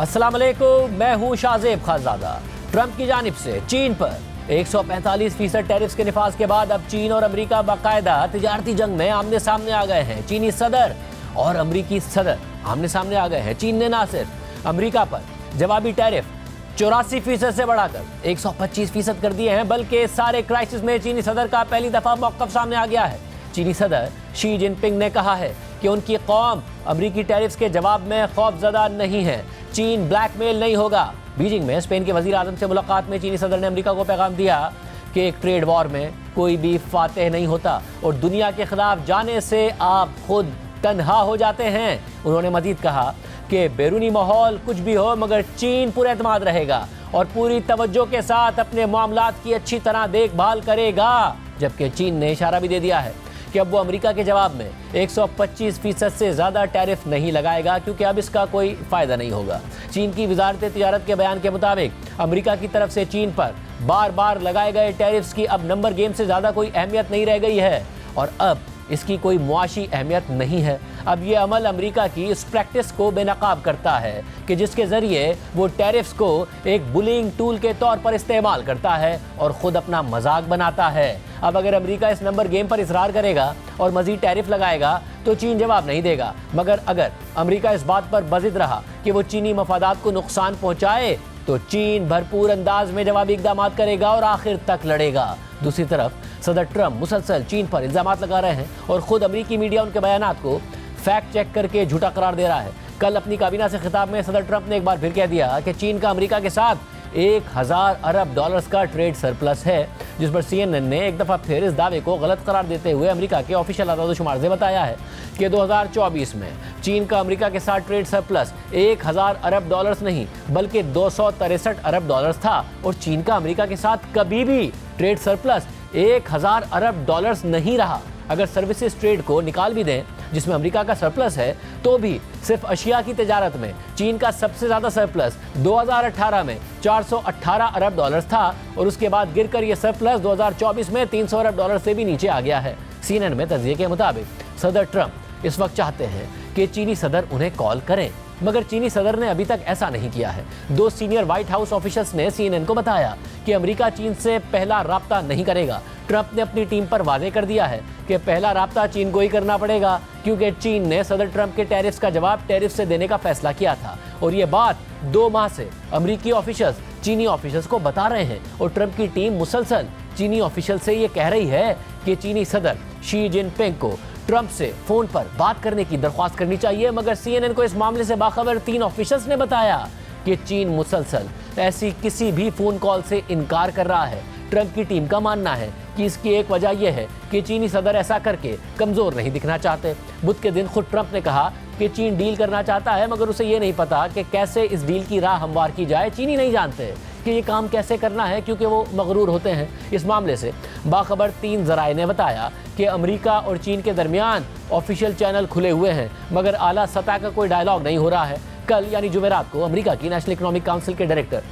अस्सलाम वालेकुम, मैं हूं शाहजेब खानज़ादा। ट्रंप की जानिब से चीन पर 145% टैरिफ्स के निफाज के बाद अब चीन और अमेरिका बाकायदा तिजारती जंग में आमने सामने आ गए हैं। चीनी सदर और अमेरिकी सदर आमने सामने आ गए हैं। चीन ने ना सिर्फ अमेरिका पर जवाबी टैरिफ 84% से बढ़ाकर 125% कर दिए हैं, बल्कि सारे क्राइसिस में चीनी सदर का पहली दफा मौक़िफ़ सामने आ गया है। चीनी सदर शी जिनपिंग ने कहा है कि उनकी कौम अमेरिकी टैरिफ्स के जवाब में खौफजदा नहीं है। चीन ब्लैकमेल नहीं होगा। बीजिंग में स्पेन के वज़ीर आज़म से मुलाकात में चीनी सदर ने अमेरिका को पैगाम दिया कि एक ट्रेड वॉर में कोई भी फातेह नहीं होता और दुनिया के खिलाफ जाने से आप खुद तन्हा हो जाते हैं। उन्होंने मजीद कहा कि बैरूनी माहौल कुछ भी हो मगर चीन पुरएतमाद रहेगा और पूरी तवज्जो के साथ अपने मामलात की अच्छी तरह देखभाल करेगा। जबकि चीन ने इशारा भी दे दिया है कि अब वो अमेरिका के जवाब में 125% से ज़्यादा टैरिफ नहीं लगाएगा, क्योंकि अब इसका कोई फ़ायदा नहीं होगा। चीन की वजारत तिजारत के बयान के मुताबिक अमेरिका की तरफ से चीन पर बार बार लगाए गए टैरिफ्स की अब नंबर गेम से ज़्यादा कोई अहमियत नहीं रह गई है और अब इसकी कोई मुआशी अहमियत नहीं है। अब ये अमल अमेरिका की इस प्रैक्टिस को बेनकाब करता है कि जिसके ज़रिए वो टैरिफ्स को एक बुलिंग टूल के तौर पर इस्तेमाल करता है और ख़ुद अपना मजाक बनाता है। अब अगर अमेरिका इस नंबर गेम पर इसरार करेगा और मज़ीद टैरिफ लगाएगा तो चीन जवाब नहीं देगा, मगर अगर अमेरिका इस बात पर बज़िद रहा कि वो चीनी मफादात को नुकसान पहुँचाए तो चीन भरपूर अंदाज में जवाबी इक़दाम करेगा और आखिर तक लड़ेगा। दूसरी तरफ सदर ट्रंप मुसलसल चीन पर इल्ज़ामात लगा रहे हैं और ख़ुद अमेरिकी मीडिया उनके बयानात को फैक्ट चेक करके झूठा करार दे रहा है। कल अपनी काबीना से खिताब में सदर ट्रंप ने एक बार फिर कह दिया कि चीन का अमेरिका के साथ 1000 अरब डॉलर्स का ट्रेड सरप्लस है, जिस पर CNN ने एक दफ़ा फिर इस दावे को गलत करार देते हुए अमेरिका के ऑफिशियल आदाद-ओ-शुमार से बताया है कि 2024 में चीन का अमेरिका के साथ ट्रेड सरप्लस 1000 अरब डॉलर्स नहीं बल्कि 263 अरब डॉलर्स था और चीन का अमेरिका के साथ कभी भी ट्रेड सरप्लस 1000 अरब डॉलर्स नहीं रहा। अगर सर्विसेज ट्रेड को निकाल भी दें जिसमें अमेरिका का सरप्लस है तो भी सिर्फ अशिया की तिजारत में चीन का सबसे ज़्यादा सरप्लस 2018 में 418 अरब डॉलर्स था और उसके बाद गिरकर यह सरप्लस 2024 में 300 अरब डॉलर से भी नीचे आ गया है। CNN में तज्ज़िये के मुताबिक सदर ट्रंप इस वक्त चाहते हैं कि चीनी सदर उन्हें कॉल करें, मगर चीनी सदर ने अभी तक ऐसा नहीं किया है। 2 सीनियर व्हाइट हाउस ऑफिशियल्स ने CNN को बताया कि अमेरिका चीन से पहला राब्ता नहीं करेगा। ट्रंप ने अपनी टीम पर वादे कर दिया है कि पहला राब्ता चीन को ही करना पड़ेगा, क्योंकि चीन ने सदर ट्रंप के टैरिफ्स का जवाब टैरिफ से देने का फैसला किया था और ये बात 2 माह से अमेरिकी ऑफिशियल्स चीनी ऑफिशियल्स को बता रहे हैं और ट्रंप की टीम मुसलसल चीनी ऑफिशियल से ये कह रही है कि चीनी सदर शी जिनपिंग को ट्रंप से फोन पर बात करने की दरख्वास्त करनी चाहिए। मगर CNN को इस मामले से बाखबर 3 ऑफिशियल्स ने बताया कि चीन मुसलसल ऐसी किसी भी फोन कॉल से इनकार कर रहा है। ट्रंप की टीम का मानना है कि इसकी एक वजह यह है कि चीनी सदर ऐसा करके कमज़ोर नहीं दिखना चाहते। बुध के दिन खुद ट्रंप ने कहा कि चीन डील करना चाहता है, मगर उसे ये नहीं पता कि कैसे इस डील की राह हमवार की जाए। चीनी नहीं जानते कि ये काम कैसे करना है, क्योंकि वो मगरूर होते हैं। इस मामले से बाखबर 3 ज़राए ने बताया कि अमेरिका और चीन के दरमियान ऑफिशियल चैनल खुले हुए हैं, मगर आला सतह का कोई डायलॉग नहीं हो रहा है। कल यानी जुमेरात को अमेरिका की नेशनल इकोनॉमिक काउंसिल के डायरेक्टर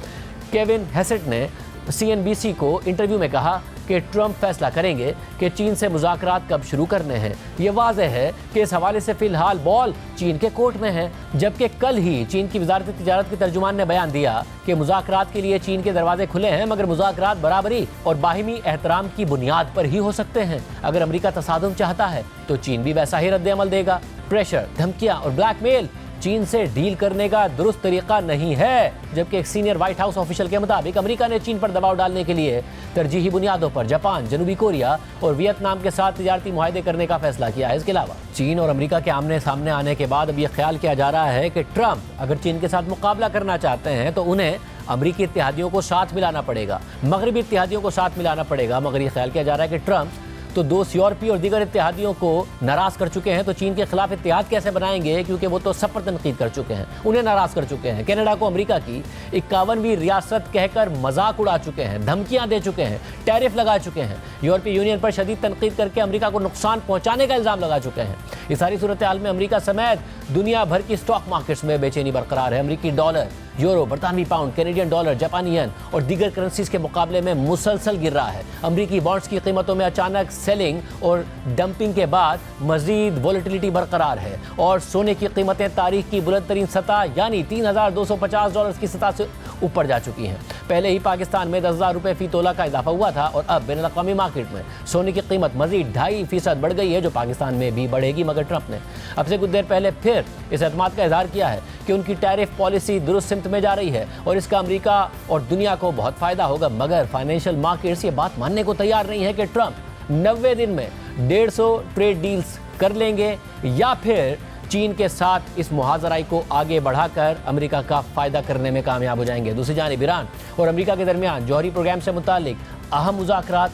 केविन हेसेट ने CNBC को इंटरव्यू में कहा कि ट्रंप फैसला करेंगे कि चीन से मुज़ाकरात कब शुरू करने हैं। ये वाज़ेह है कि इस हवाले से फ़िलहाल बॉल चीन के कोर्ट में है, जबकि कल ही चीन की वज़ारत तिजारत के तर्जुमान ने बयान दिया कि मुज़ाकरात के लिए चीन के दरवाजे खुले हैं, मगर मुज़ाकरात बराबरी और बाहिमी एहतराम की बुनियाद पर ही हो सकते हैं। अगर अमेरिका तसादुम चाहता है तो चीन भी वैसा ही रद्द-ए-अमल देगा। प्रेशर, धमकियाँ और ब्लैकमेल चीन से डील करने का दुरुस्त तरीका नहीं है। जबकि एक सीनियर व्हाइट हाउस ऑफिशियल के मुताबिक अमेरिका ने चीन पर दबाव डालने के लिए तरजीही बुनियादों पर जापान, जनूबी कोरिया और वियतनाम के साथ तिजारती मुआहदे करने का फैसला किया है। इसके अलावा चीन और अमेरिका के आमने सामने आने के बाद अब यह ख्याल किया जा रहा है कि ट्रंप अगर चीन के साथ मुकाबला करना चाहते हैं तो उन्हें अमेरिकी इत्तेहादियों को साथ मिलाना पड़ेगा, मगरबी इत्तेहादियों को साथ मिलाना पड़ेगा। मगर यह ख्याल किया जा रहा है कि ट्रंप तो 2 यूरोपीय और दीगर इत्तेहादियों को नाराज़ कर चुके हैं, तो चीन के खिलाफ इत्तेहाद कैसे बनाएंगे, क्योंकि वो तो सब पर तनकीद कर चुके हैं, उन्हें नाराज़ कर चुके हैं। कनाडा को अमेरिका की 51वीं रियासत कहकर मजाक उड़ा चुके हैं, धमकियां दे चुके हैं, टैरिफ लगा चुके हैं। यूरोपीय यूनियन पर शदीद तनकीद करके अमेरिका को नुकसान पहुंचाने का इल्जाम लगा चुके हैं। इस सारी सूरत हाल में अमेरिका समेत दुनिया भर की स्टॉक मार्केट्स में बेचैनी बरकरार है। अमेरिकी डॉलर, यूरो, बरतानवी पाउंड, कैनेडियन डॉलर, जापानी येन और दीगर करेंसीज के मुकाबले में मुसलसल गिर रहा है। अमेरिकी बॉन्ड्स की कीमतों में अचानक सेलिंग और डंपिंग के बाद मजीद वोलेटिलिटी बरकरार है और सोने की कीमतें तारीख की बुलंद तरीन सतह यानी $3,250 की सतह से ऊपर जा चुकी हैं। पहले ही पाकिस्तान में 10,000 रुपये फी तोला का इजाफा हुआ था और अब बैनुल-अक़वामी मार्केट में सोने की कीमत मजीद 2.5% बढ़ गई है, जो पाकिस्तान में भी बढ़ेगी। मगर ट्रंप ने अब से कुछ देर पहले फिर इस एतमाद का इजहार किया है कि उनकी टैरिफ पॉलिसी दुरुस्त सिमत में जा रही है और इसका अमेरिका और दुनिया को बहुत फायदा होगा। मगर फाइनेंशियल मार्केट्स ये बात मानने को तैयार नहीं है कि ट्रंप 90 दिन में 150 ट्रेड डील्स कर लेंगे या फिर चीन के साथ इस मुहाजराई को आगे बढ़ाकर अमेरिका का फायदा करने में कामयाब हो जाएंगे। दूसरी जानिब ईरान और अमेरिका के दरमियान जौहरी प्रोग्राम से मुतालिक अहम मुज़ाकरात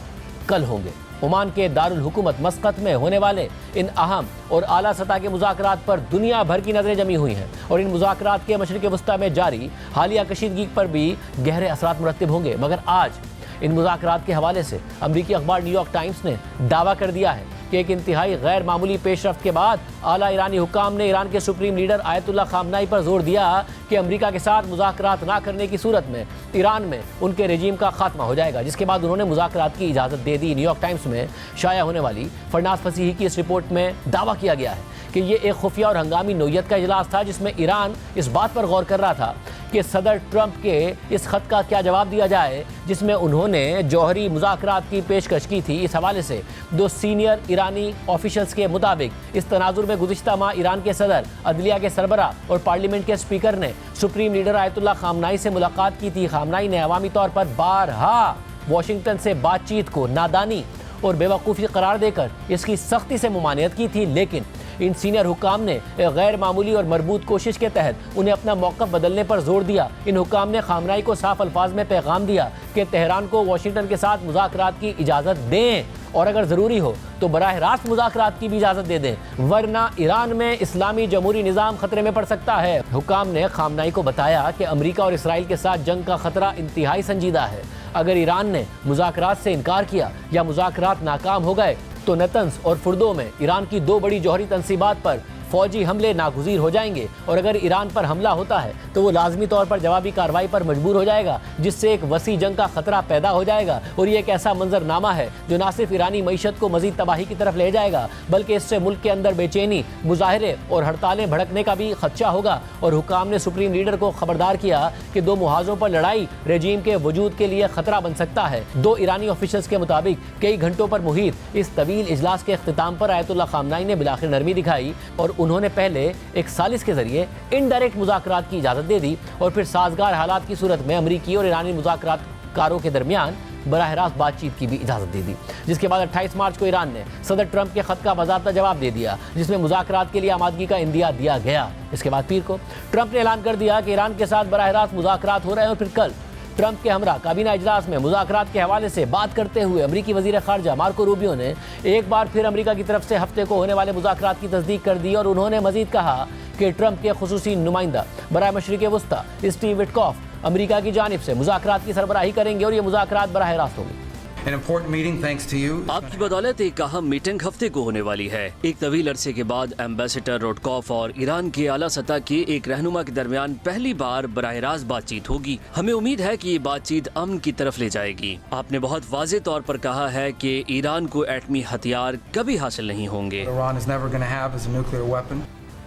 कल होंगे। ओमान के दारुल हुकूमत मस्कत में होने वाले इन अहम और आला सतह के मुज़ाकरात पर दुनिया भर की नज़रें जमी हुई हैं और इन मुज़ाकरात के मशरिक़ वस्ता में जारी हालिया कशीदगी पर भी गहरे असरात मुरत्तिब होंगे। मगर आज इन मुज़ाकरात के हवाले से अमरीकी अखबार न्यूयॉर्क टाइम्स ने दावा कर दिया है कि एक इंतहाई गैर मामूली पेशरफ्त के बाद आला ईरानी हुकाम ने ईरान के सुप्रीम लीडर आयतुल्लाह खामनाई पर जोर दिया कि अमेरिका के साथ मुज़ाकरात ना करने की सूरत में ईरान में उनके रेजीम का खात्मा हो जाएगा, जिसके बाद उन्होंने मुज़ाकरात की इजाज़त दे दी। न्यूयॉर्क टाइम्स में शाया होने वाली फरनाज फसीही की इस रिपोर्ट में दावा किया गया है कि ये एक खुफिया और हंगामी नौयत का इजलास था, जिसमें ईरान इस बात पर गौर कर रहा था कि सदर ट्रंप के इस खत का क्या जवाब दिया जाए, जिसमें उन्होंने जौहरी मुज़ाकरात की पेशकश की थी। इस हवाले से दो सीनियर ईरानी ऑफिशल्स के मुताबिक इस तनाजुर में गुज़िश्ता माह ईरान के सदर, अदलिया के सरबरा और पार्लियामेंट के स्पीकर ने सुप्रीम लीडर आयतुल्लाह खामनाई से मुलाकात की थी। खामनाई ने अवामी तौर पर बारहा वाशिंगटन से बातचीत को नादानी और बेवकूफ़ी करार देकर इसकी सख्ती से मुमानियत की थी, लेकिन इन सीनियर हुकाम ने एक गैर मामूली और मरबूत कोशिश के तहत उन्हें अपना मौक़िफ़ बदलने पर जोर दिया। इन हुकाम ने खामनाई को साफ अल्फाज में पैगाम दिया कि तेहरान को वाशिंगटन के साथ मुज़ाकरात की इजाज़त दें और अगर ज़रूरी हो तो बराह रास्त मुज़ाकरात की भी इजाज़त दे दें, वरना ईरान में इस्लामी जमहूरी निज़ाम खतरे में पड़ सकता है। हुकाम ने खामनाई को बताया कि अमेरिका और इसराइल के साथ जंग का खतरा इंतहाई संजीदा है। अगर ईरान ने मुज़ाकरात से इनकार किया या मुज़ाकरात नाकाम हो गए तो नतंस और फुर्दो में ईरान की दो बड़ी जौहरी तंसीबात पर फौजी हमले नागुज़ीर हो जाएंगे और अगर ईरान पर हमला होता है तो वो लाजमी तौर पर जवाबी कार्रवाई पर मजबूर हो जाएगा, जिससे एक वसी जंग का खतरा पैदा हो जाएगा। और ये एक ऐसा मंजरनामा है जो ना सिर्फ ईरानी मईशत को मजीद तबाही की तरफ ले जाएगा, बल्कि इससे मुल्क के अंदर बेचैनी, मुजाहरे और हड़तालें भड़कने का भी खदशा होगा। और हुकाम ने सुप्रीम लीडर को खबरदार किया कि दो मुहाजों पर लड़ाई रेजीम के वजूद के लिए खतरा बन सकता है। दो ईरानी ऑफिशल्स के मुताबिक कई घंटों पर मुहित इस तवील इजलास के अख्तिताम पर आयतुल्लाह खामनाई ने बिलाखिर नरमी दिखाई और उन्होंने पहले एक सालिस के जरिए इनडायरेक्ट मुज़ाकरात की इजाज़त दे दी और फिर साजगार हालात की सूरत में अमरीकी और ईरानी मुज़ाकरातकारों के दरमियान बराह रास्त बातचीत की भी इजाज़त दे दी। जिसके बाद 28 मार्च को ईरान ने सदर ट्रंप के खत का बाज़ाब्ता जवाब दे दिया, जिसमें मुज़ाकरात के लिए आमादगी का इंदिया दिया गया। इसके बाद पीर को ट्रंप ने ऐलान कर दिया कि ईरान के साथ बराह रास्त मुज़ाकरात हो रहे हैं और फिर कल ट्रंप के हमरा काबीना इजलास में मुज़ाकरात के हवाले से बात करते हुए अमरीकी वज़ीर ख़ारजा मार्को रूबियो ने एक बार फिर अमरीका की तरफ से हफ्ते को होने वाले मुज़ाकरात की तस्दीक कर दी और उन्होंने मजीद कहा कि ट्रंप के खुसूसी नुमाइंदा बराह मशरिक़ वस्ता स्टीव विटकॉफ अमरीका की जानिब से मुज़ाकरात की सरबराही करेंगे और ये मुज़ाकरात बराह रास्त होंगे। An important meeting thanks to you. आपकी बदौलत एक अहम मीटिंग हफ्ते को होने वाली है। एक तवील अरसे के बाद एम्बेसडर रोडकॉफ और ईरान के आला सतह के एक रहनुमा के दरमियान पहली बार बराह रास्त बातचीत होगी। हमें उम्मीद है कि ये बातचीत अमन की तरफ ले जाएगी। आपने बहुत वाज़ेह तौर पर कहा है कि ईरान को एटमी हथियार कभी हासिल नहीं होंगे। Iran is never going to have as a nuclear weapon.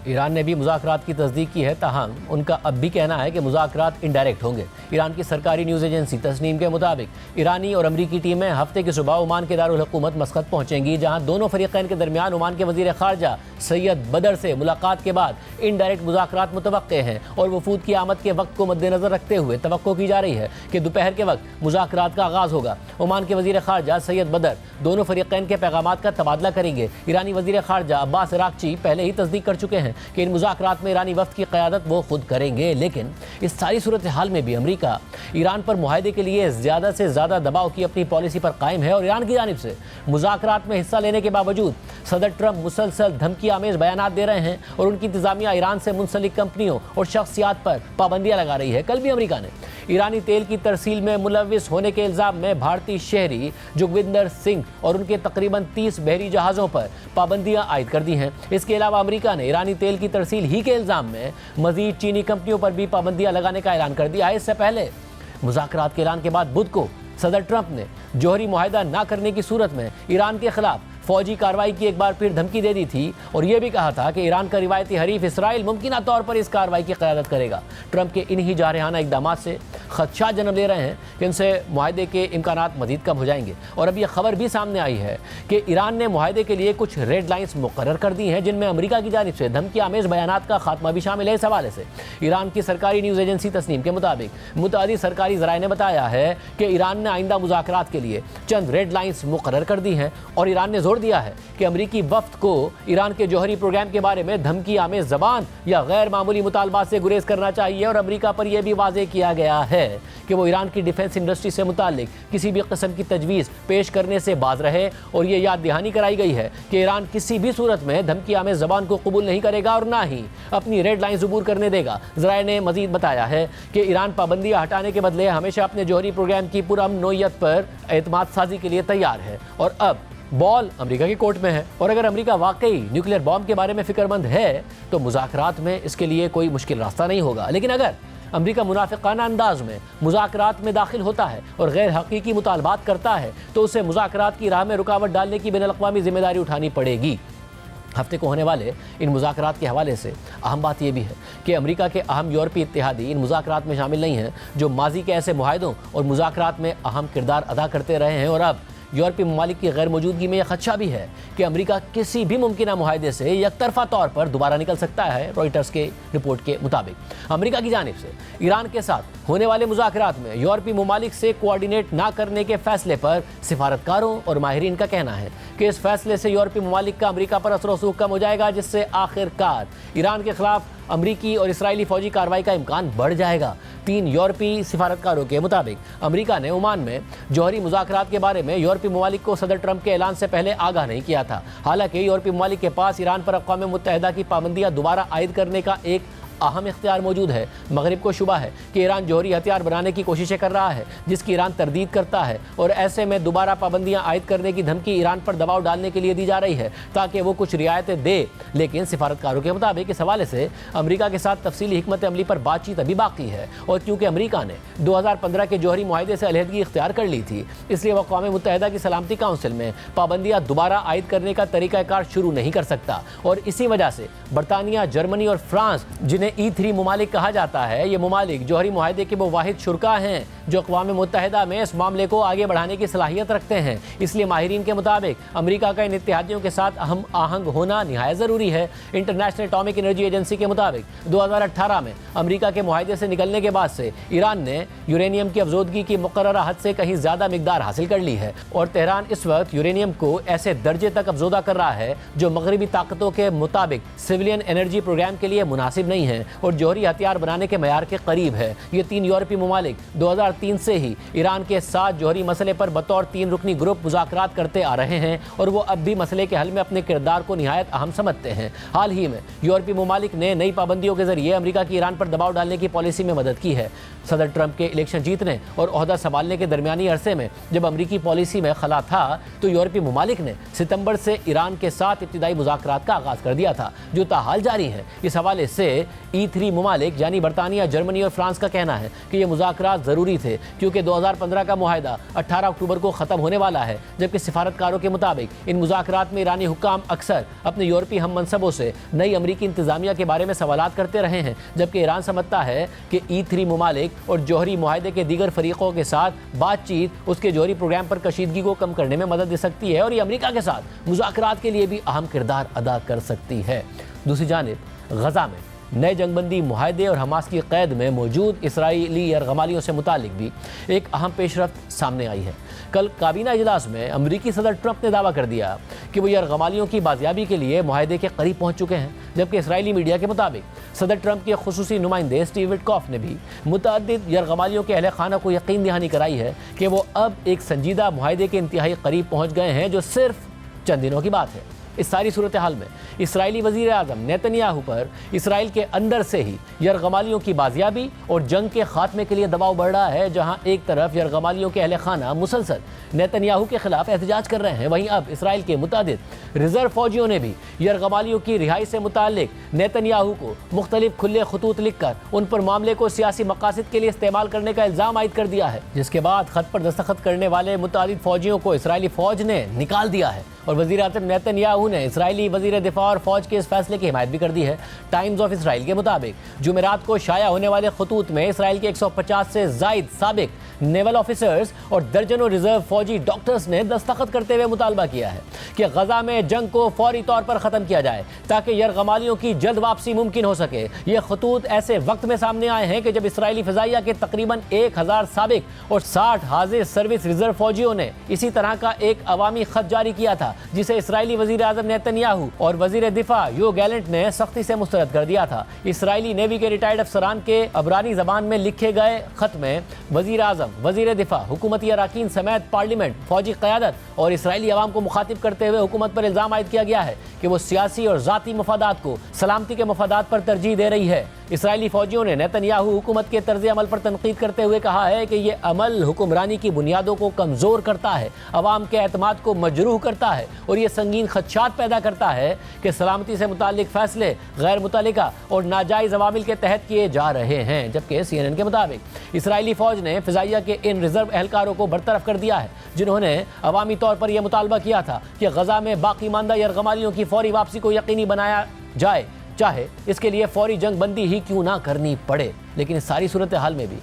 Iran ने भी मुज़ाकरात की तस्दीक की है, ताहम उनका अब भी कहना है कि मुज़ाकरात इनडायरेक्ट होंगे। ईरान की सरकारी न्यूज़ एजेंसी तस्नीम के मुताबिक ईरानी और अमरीकी टीमें हफ्ते की सुबह ओमान के दारुल हुकूमत मस्कत पहुँचेंगी, जहाँ दोनों फरीक़ैन के दरमियान ओमान के वज़ीर ख़ारजा सैयद बदर से मुलाकात के बाद इनडायरेक्ट मुज़ाकरात मुतवक्के हैं और वफूद की आमद के वक्त को मद्देनज़र रखते हुए तवक्को की जा रही है कि दोपहर के वक्त मुज़ाकरात का आगाज़ होगा। ओमान के वज़ीर ख़ारजा सैयद बदर दोनों फरीक़ैन के पैगामात का तबादला करेंगे। ईरानी वज़ीर ख़ारजा अब्बास इराक़ची पहले ही तस्दीक कर चुके हैं कि इन मुज़ाकरात में ईरानी वफ़द की क़यादत वो खुद करेंगे, लेकिन इस सारी सूरत हाल में भी अमरीका ईरान पर मुआहदे के लिए ज़्यादा से ज़्यादा दबाव की अपनी पॉलिसी पर कायम है और ईरान की जानिब से मुज़ाकरात में हिस्सा लेने के बावजूद सदर ट्रंप मुसलसल धमकी आमेज बयानात दे रहे हैं और उनकी इंतजामिया ईरान से मुंसलिक कंपनियों और शख्सियात पर पाबंदियां लगा रही है। कल भी अमेरिका ने ईरानी तेल की तरसील में मुलविस होने के इल्ज़ाम में भारतीय शहरी जोगविंदर सिंह और उनके तकरीबन 30 बहरी जहाज़ों पर पाबंदियां आयद कर दी हैं। इसके अलावा अमेरिका ने ईरानी तेल की तरसील ही के इल्ज़ाम में मजीद चीनी कंपनियों पर भी पाबंदियां लगाने का ऐलान कर दिया है। इससे पहले मुज़ाकरात के ऐलान के बाद बुध को सदर ट्रंप ने जौहरी मुआहदा न करने की सूरत में ईरान के खिलाफ फौजी कार्रवाई की एक बार फिर धमकी दे दी थी और यह भी कहा था कि ईरान का रिवायती हरीफ इसराइल मुमकिन तौर पर इस कार्रवाई की क़यादत करेगा। ट्रंप के इन्हीं जारहाना इक़दामात से खदशात जन्म ले रहे हैं कि इनसे मुआहदे के इम्कानात मज़ीद कम हो जाएंगे। और अब यह खबर भी सामने आई है कि ईरान ने मुआहदे के लिए कुछ रेड लाइन्स मुकर्रर कर दी हैं, जिनमें अमेरिका की जानिब से धमकी आमेज बयानात का खात्मा भी शामिल है। इस हवाले से ईरान की सरकारी न्यूज़ एजेंसी तस्नीम के मुताबिक मुतादी सरकारी ज़राए ने बताया है कि ईरान ने आइंदा मुज़ाकरात के लिए चंद रेड लाइन्स मुकर्रर कर दी हैं और ईरान ने जोर दिया है कि अमरीकी वफ्द को ईरान के जौहरी प्रोग्राम के बारे में धमकी आमेज ज़बान या गैर मामूली मुतालबात से गुरेज करना चाहिए और अमरीका पर यह भी वाज़ेह किया गया है कि वो ईरान की डिफेंस इंडस्ट्री से मुताल्लिक किसी भी किस्म की तजवीज़ पेश करने से बाज रहे और ये याद दहानी कराई गई है कि ईरान किसी भी सूरत में धमकी आमेज ज़बान को कबूल नहीं करेगा और ना ही अपनी रेड लाइन ज़बूर करने देगा। ज़राए ने मज़ीद बताया है कि ईरान पाबंदियाँ हटाने के बदले हमेशा अपने जौहरी प्रोग्राम की पुरअमन नोयत पर एतमाद साजी के लिए तैयार है और अब बॉल अमेरिका के कोर्ट में है। और अगर अमेरिका वाकई न्यूक्लियर बॉम्ब के बारे में फिक्रमंद है तो मुज़ाकरात में इसके लिए कोई मुश्किल रास्ता नहीं होगा। लेकिन अगर अमेरिका मुनाफिकाना अंदाज में मुज़ाकरात में दाखिल होता है और गैर हकीकी मुतालबात करता है तो उसे मुज़ाकरात की राह में रुकावट डालने की बैनुल-अक़वामी जिम्मेदारी उठानी पड़ेगी। हफ्ते को होने वाले इन मुज़ाकरात के हवाले से अहम बात यह भी है कि अमेरिका के अहम यूरोपीय इत्तेहादी इन मुज़ाकरात में शामिल नहीं हैं जो माजी के ऐसे मुआहदों और मुज़ाकरात में अहम किरदार अदा करते रहे हैं। और अब यूरोपीय ममालिक की गैर मौजूदगी में यह खदशा भी है कि अमेरिका किसी भी मुमकिन मुआहदे से यकतरफा तौर पर दोबारा निकल सकता है। रॉयटर्स के रिपोर्ट के मुताबिक अमेरिका की जानिब से ईरान के साथ होने वाले मुज़ाकरात में यूरोपीय ममालिक से कोऑर्डिनेट ना करने के फैसले पर सिफारतकारों और माहिरीन का कहना है कि इस फैसले से यूरोपीय ममालिक का अमेरिका पर असर रसूख कम हो जाएगा, जिससे आखिरकार ईरान के खिलाफ अमरीकी और इसराइली फौजी कार्रवाई का इम्कान बढ़ जाएगा। 3 यूरोपीय सिफारतकारों के मुताबिक अमेरिका ने ओमान में जौहरी मुज़ाकरात के बारे में यूरोपीय ममालिक को सदर ट्रंप के ऐलान से पहले आगाह नहीं किया था। हालांकि यूरोपीय ममालिक के पास ईरान पर अक़वाम मुत्तहिदा की पाबंदियाँ दोबारा आयद करने का एक अहम इख्तियार मौजूद है। मगरिब को शुबा है कि ईरान जौहरी हथियार बनाने की कोशिशें कर रहा है, जिसकी ईरान तरदीद करता है और ऐसे में दोबारा पाबंदियां आयद करने की धमकी ईरान पर दबाव डालने के लिए दी जा रही है ताकि वो कुछ रियायतें दे। लेकिन सिफारतकारों के मुताबिक इस हवाले से अमेरिका के साथ तफसीली हिकमत अमली पर बातचीत अभी बाकी है और क्योंकि अमेरिका ने 2015 के जौहरी मुआहदे से अलहदगी इख्तियार कर ली थी, इसलिए वह अक़वाम मुत्तहिदा की सलामती काउंसिल में पाबंदियाँ दोबारा आयद करने का तरीक़ाकार शुरू नहीं कर सकता। और इसी वजह से बरतानिया, जर्मनी और फ्रांस, जिन्हें E3 ममालिक कहा जाता है, ये ममालिक जौहरी मुआहदे के वो वाहिद शुरका हैं जो अक़वाम मुत्तहिदा में इस मामले को आगे बढ़ाने की सलाहियत रखते हैं। इसलिए माहिरीन के मुताबिक अमेरिका का इन इत्तेहादियों के साथ अहम आहंग होना निहायत ज़रूरी है। इंटरनेशनल एटॉमिक एनर्जी एजेंसी के मुताबिक 2018 में अमेरिका के मुआहदे से निकलने के बाद से ईरान ने यूरेनियम की अफजोदगी की मुकर्ररा हद से कहीं ज़्यादा मिकदार हासिल कर ली है और तेहरान इस वक्त यूरेनियम को ऐसे दर्जे तक अफजोदा कर रहा है जो मगरबी ताकतों के मुताबिक सिविलियन एनर्जी प्रोग्राम के लिए मुनासिब नहीं है और जौहरी हथियार बनाने के मयार के करीब है। ये 3 यूरोपीय ममालिक 2003 से ही ईरान के साथ जौहरी मसले पर बतौर 3 रुकनी ग्रुप मुज़ाकरात करते आ रहे हैं और वो अब भी मसले के हल में अपने किरदार को निहायत अहम समझते हैं। हाल ही में यूरोपीय ममालिक ने नई पाबंदियों के जरिए अमेरिका की ईरान पर दबाव डालने की पॉलिसी में मदद की है। सदर ट्रंप के इलेक्शन जीतने और ओहदा संभालने के दरमियानी अरसे में जब अमरीकी पॉलिसी में खला था तो यूरोपीय ममालिक ने सितंबर से ईरान के साथ इब्तिदाई मुज़ाकरात का आगाज़ कर दिया था जो ताहाल जारी है। इस हवाले से E3 ममालिक यानी बरतानिया, जर्मनी और फ्रांस का कहना है कि ये मुज़ाकरात ज़रूरी थे क्योंकि 2015 का मुआहदा 18 अक्टूबर को ख़त्म होने वाला है, जबकि सिफारतकारों के मुताबिक इन मुज़ाकरात में ईरानी हुक्काम अक्सर अपने यूरोपीय हम मनसबों से नई अमरीकी इंतज़ामिया के बारे में सवालात करते रहे हैं, जबकि ईरान समझता है कि E3 ममालिक और जौहरी मुआहदे के दीगर फरीक़ों के साथ बातचीत उसके जौहरी प्रोग्राम पर कशीदगी को कम करने में मदद दे सकती है और ये अमरीका के साथ मुज़ाकरात के लिए भी अहम किरदार अदा कर सकती है। दूसरी जानिब गज़ा में नए जंगबंदी मुआहदे और हमास की कैद में मौजूद इसराइली यरगमालियों से मुतालिक भी एक अहम पेशरफ्त सामने आई है। कल काबीना इजलास में अमरीकी सदर ट्रंप ने दावा कर दिया कि वो यरगमालियों की बाजियाबी के लिए मुआहदे के करीब पहुंच चुके हैं, जबकि इसराइली मीडिया के मुताबिक सदर ट्रंप के खुसूसी नुमाइंदे स्टीव विटकॉफ ने भी मुतअद्दिद यरगमालियों के अहले खाना को यकीन दहानी कराई है कि वो अब एक संजीदा मुआहदे के इंतहाई करीब पहुँच गए हैं, जो सिर्फ चंद दिनों की बात है। इस सारी सूरत हाल में इसराइली वज़ीर आज़म नेतन्याहू पर इसराइल के अंदर से ही यरगमालियों की बाजियाबी और जंग के खात्मे के लिए दबाव बढ़ रहा है। जहां एक तरफ यरगमालियों के अहले खाना मुसलसल नेतन्याहू के खिलाफ एहतजाज कर रहे हैं, वहीं अब इसराइल के मुतादिद रिजर्व फौजियों ने भी यरगमालियों की रिहाई से मुताल्लिक नेतन्याहू को मुख्तलिफ खुले खतूत लिखकर उन पर मामले को सियासी मकासद के लिए इस्तेमाल करने का इल्ज़ाम आयद कर दिया है, जिसके बाद खत पर दस्तखत करने वाले मुतादिद फौजियों को इसराइली फौज ने निकाल दिया है। और वज़ीर आज़म नेतन्याहू ने इसराइली वज़ीर दिफा और फौज के इस फैसले की हिमायत भी कर दी है। टाइम्स ऑफ इसराइल के मुताबिक जुमेरात को शाया होने वाले खतूत में इसराइल के 150 से ज़ायद साबिक नेवल ऑफिसर्स और दर्जनों रिजर्व फौजी डॉक्टर्स ने दस्तखत करते हुए मुतालबा किया है कि गजा में जंग को फौरी तौर पर ख़त्म किया जाए ताकि यरगमालियों की जल्द वापसी मुमकिन हो सके। ये खतूत ऐसे वक्त में सामने आए हैं कि जब इसराइली फ़िज़ाइया के तकरीबन 1000 साबिक और 60 हाजिर सर्विस रिजर्व फौजियों ने इसी तरह का एक अवामी खत जारी किया था, जिसे इसराइली वज़ीर आज़म नेतन्याहू और वज़ीर दिफा यो गैलेंट ने सख्ती से मुस्तरद कर दिया था। इसराइली नेवी के रिटायर्ड अफसरान के अबरानी ज़बान में लिखे गए खत में वज़ीर आज़म, वज़ीर दिफा, हुकूमती अराकीन समेत पार्लियामेंट, फौजी क़यादत और इसराइली अवाम को मुखातिब करते हुए हुकूमत पर इल्ज़ाम आयद किया गया है कि वो सियासी और ज़ाती मफादात को सलामती के मफादात पर तरजीह दे रही है। इसराइली फौजियों ने नेतन्याहू हुकूमत के तर्ज अमल पर तनकीद करते हुए कहा है कि ये अमल हुक्मरानी की बुनियादों को कमज़ोर करता है, अवाम के एतमाद को मजरूह करता है और ये संगीन खदशात पैदा करता है कि सलामती से मुतालिक फ़ैसले गैर मुतल्लिका और नाजायज़ अवामिल के तहत किए जा रहे हैं। जबकि CNN के मुताबिक इसराइली फ़ौज ने फ़िज़ाइया के इन रिजर्व एहलकारों को बरतरफ कर दिया है, जिन्होंने अवामी तौर पर यह मुतालबा किया था कि गजा में बाकी मानदा यरगमालियों की फौरी वापसी को यकीनी बनाया जाए, चाहे इसके लिए फौरी जंग बंदी ही क्यों ना करनी पड़े। लेकिन इस सारी सूरत हाल में भी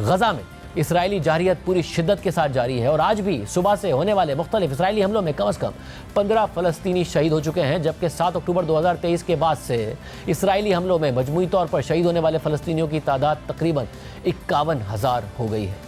गजा में इसराइली जारियत पूरी शिद्दत के साथ जारी है और आज भी सुबह से होने वाले मुख्तलिफ इसराइली हमलों में कम अज़ कम 15 फ़लस्तीनी शहीद हो चुके हैं, जबकि 7 अक्टूबर 2023 के बाद से इसराइली हमलों में मजमूई तौर पर शहीद होने वाले फ़लस्तीनियों की तादाद तकरीबन 51,000 हो गई है।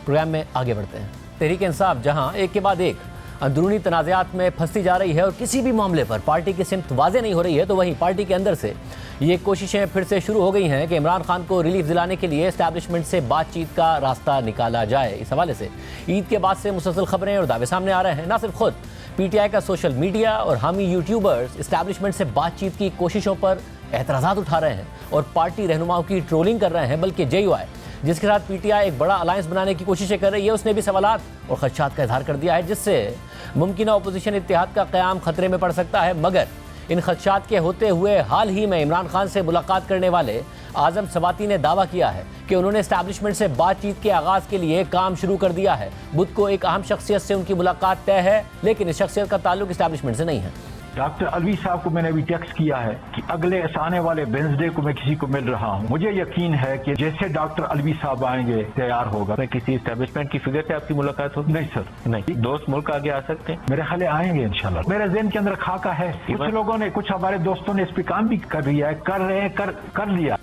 प्रोग्राम में आगे बढ़ते हैं। तहरीक इंसाफ जहाँ एक के बाद एक अंदरूनी तनाज़ात में फंसती जा रही है और किसी भी मामले पर पार्टी की सिमत वाज़ेह नहीं हो रही है, तो वहीं पार्टी के अंदर से ये कोशिशें फिर से शुरू हो गई हैं कि इमरान खान को रिलीफ दिलाने के लिए एस्टैब्लिशमेंट से बातचीत का रास्ता निकाला जाए। इस हवाले से ईद के बाद से मुसलसल खबरें और दावे सामने आ रहे हैं। ना सिर्फ खुद PTI का सोशल मीडिया और हामी यूट्यूबर्स एस्टैब्लिशमेंट से बातचीत की कोशिशों पर एतराज़ात उठा रहे हैं और पार्टी रहनुमाओं की ट्रोलिंग कर रहे हैं, बल्कि JUI जिसके साथ PTI एक बड़ा अलायंस बनाने की कोशिशें कर रही है, उसने भी सवालात और खदशात का इजहार कर दिया है, जिससे मुमकिन अपोजिशन इत्तेहाद का क़याम खतरे में पड़ सकता है। मगर इन खदशात के होते हुए हाल ही में इमरान खान से मुलाकात करने वाले आज़म सवाती ने दावा किया है कि उन्होंने एस्टैब्लिशमेंट से बातचीत के आगाज़ के लिए काम शुरू कर दिया है। बुध को एक अहम शख्सियत से उनकी मुलाकात तय है, लेकिन इस शख्सियत का ताल्लुक एस्टैब्लिशमेंट से नहीं है। डॉक्टर अलवी साहब को मैंने अभी टेक्स्ट किया है कि अगले आने वाले वेंसडे को मैं किसी को मिल रहा हूं। मुझे यकीन है कि जैसे डॉक्टर अलवी साहब आएंगे तैयार होगा। मैं किसी एस्टैब्लिशमेंट की फिगर से आपकी मुलाकात होगी? नहीं सर, नहीं। दोस्त मुल्क आगे आ सकते हैं? मेरे ख्याल आएंगे इंशाल्लाह। मेरे ज़हन के अंदर खाका है, कुछ लोगों ने, कुछ हमारे दोस्तों ने इस पर काम भी कर लिया है, कर रहे हैं, कर लिया।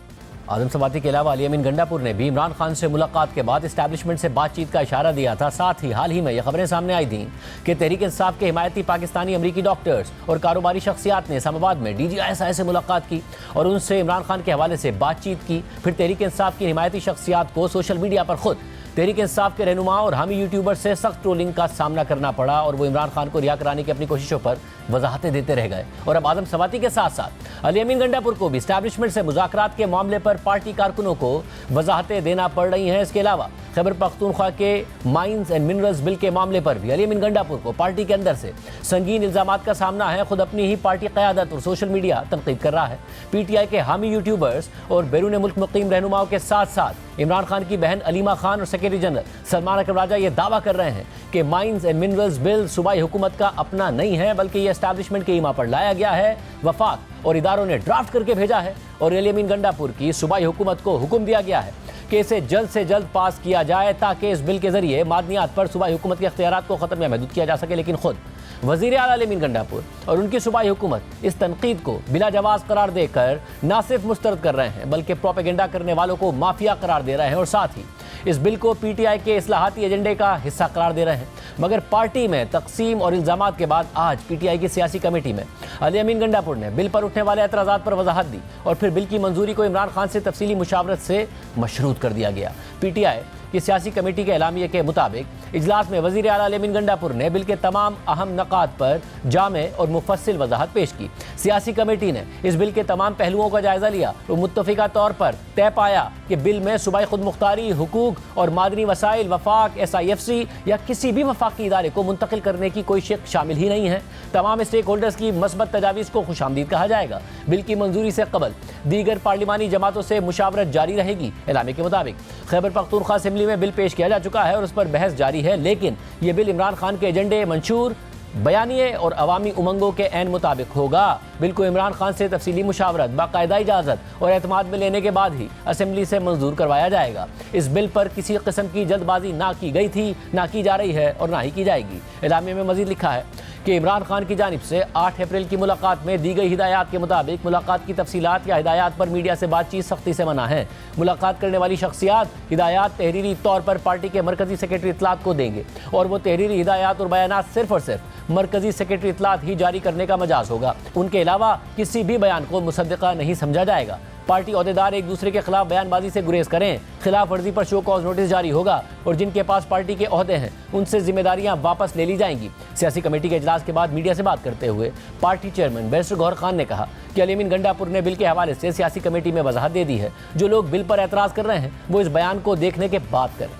आज़म सवाती के अलावा अली अमीन गंडापुर ने भी इमरान खान से मुलाकात के बाद एस्टैब्लिशमेंट से बातचीत का इशारा दिया था। साथ ही हाल ही में यह खबरें सामने आई थीं कि तहरीक इंसाफ के हिमायती पाकिस्तानी अमरीकी डॉक्टर्स और कारोबारी शख्सियात ने इस्लामाबाद में DGI से मुलाकात की और उनसे इमरान खान के हवाले से बातचीत की। फिर तहरीक इंसाफ की हिमायती शख्सियात को सोशल मीडिया पर खुद तहरीक इंसाफ के रहनुमा और हामी यूट्यूबर से सख्त ट्रोलिंग का सामना करना पड़ा और वो इमरान खान को रिहा कराने की अपनी कोशिशों पर वजाहतें देते रह गए। और अब आज़म सवाती के साथ साथ अली अमीन गंडापुर को भी एस्टैब्लिशमेंट से मुज़ाकरात के मामले पर पार्टी कारकुनों को वजाहतें देना पड़ रही हैं। इसके अलावा खैबर पख्तूनख्वा के माइंस एंड मिनरल्स बिल के मामले पर भी अली अमीन गंडापुर को पार्टी के अंदर से संगीन इल्ज़ामात का सामना है। खुद अपनी ही पार्टी क़यादत और सोशल मीडिया तनकीद कर रहा है। PTI के हामी यूट्यूबर्स और बैरून मुल्क मुक़ीम रहनुमाओं के साथ साथ इमरान खान की बहन अलीमा खान और सेक्रेटरी जनरल सलमान अकबर राजा ये दावा कर रहे हैं कि माइंस एंड मिनरल्स बिल सूबाई हुकूमत का अपना नहीं है, बल्कि ये एस्टैब्लिशमेंट के ईमा पर लाया गया है। वफाक और इदारों ने ड्राफ्ट करके भेजा है और अली अमीन गंडापुर की सूबाई हुकूमत को हुक्म दिया गया है कि इसे जल्द से जल्द पास किया जाए ताकि इस बिल के जरिए मादनियात पर सूबाई हुकूमत के इख्तियारात को ख़त्म या महदूद किया जा सके। लेकिन खुद वजीर आला अमीन गंडापुर और उनकी सूबाई हुकूमत इस तनकीद को बिला जवाज करार देकर न सिर्फ मुस्तरद कर रहे हैं बल्कि प्रोपेगेंडा करने वालों को माफिया करार दे रहे हैं और साथ ही इस बिल को पीटीआई के इस्लाहाती एजेंडे का हिस्सा करार दे रहे हैं। मगर पार्टी में तकसीम और इल्जामात के बाद आज पीटीआई की सियासी कमेटी में अली अमीन गंडापुर ने बिल पर उठने वाले एतराज़ात पर वजाहत दी और फिर बिल की मंजूरी को इमरान खान से तफसीली मुशावरत से मशरूत कर दिया गया। पीटीआई की सियासी कमेटी के एलामिये के मुताबिक इजलास में वजीर आला अमीन गंडापुर ने बिल के तमाम अहम नकात पर जामे और मुफस्सिल वजाहत पेश की। सियासी कमेटी ने इस बिल के तमाम पहलुओं का जायजा लिया और मुत्तफिका तौर पर तय पाया कि बिल में सूबाई खुद मुख्तारी, हुकूक और मादनी वसाइल, वफाक, SIFC या किसी भी वफाकी इदारे को मुंतकिल करने की कोई शिक शामिल ही नहीं है। तमाम स्टेक होल्डर्स की मस्बत तजावीज़ को खुशामदीद कहा जाएगा। बिल की मंजूरी से कबल दीगर पार्लिमानी जमातों से मुशावरत जारी रहेगी। एलामे के मुताबिक खैबर पख्तूनख्वा असेंबली में बिल पेश किया जा चुका है और उस पर बहस जारी है, लेकिन ये बिल इमरान खान के एजेंडे, मंशूर, बयानिए और अवामी उमंगों के ऐन मुताबिक होगा। बिल को इमरान खान से तफसीली मुशावरत, बाकायदा इजाज़त और एतमाद में लेने के बाद ही असेंबली से मंजूर करवाया जाएगा। इस बिल पर किसी किस्म की जल्दबाजी ना की गई थी, ना की जा रही है और ना ही की जाएगी। एलामे में मजीद लिखा है कि इमरान खान की जानिब से 8 अप्रैल की मुलाकात में दी गई हिदायत के मुताबिक मुलाकात की तफसीलात या हिदायत पर मीडिया से बातचीत सख्ती से मना है। मुलाकात करने वाली शख्सियात हिदायत तहरीरी तौर पर पार्टी के मरकजी सेक्रेटरी इत्तलात को देंगे और वो तहरीरी हिदायत और बयानात सिर्फ और सिर्फ मरकजी सेक्रेटरी इत्तलात ही जारी करने का मजाज होगा। उनके अलावा किसी भी बयान को मुसद्दका नहीं समझा जाएगा। पार्टी अहदेदार एक दूसरे के खिलाफ बयानबाजी से गुरेज करें, खिलाफ वर्जी पर शो कॉज नोटिस जारी होगा और जिनके पास पार्टी के ओहदे हैं उनसे जिम्मेदारियां वापस ले ली जाएंगी। सियासी कमेटी के इजलास के बाद मीडिया से बात करते हुए party chairman barrister Gohar Khan ने कहा कि अली अमीन गंडापुर ने बिल के हवाले से सियासी कमेटी में वजाहत दे दी है। जो लोग बिल पर एतराज़ कर रहे हैं वो इस बयान को देखने के बाद करें।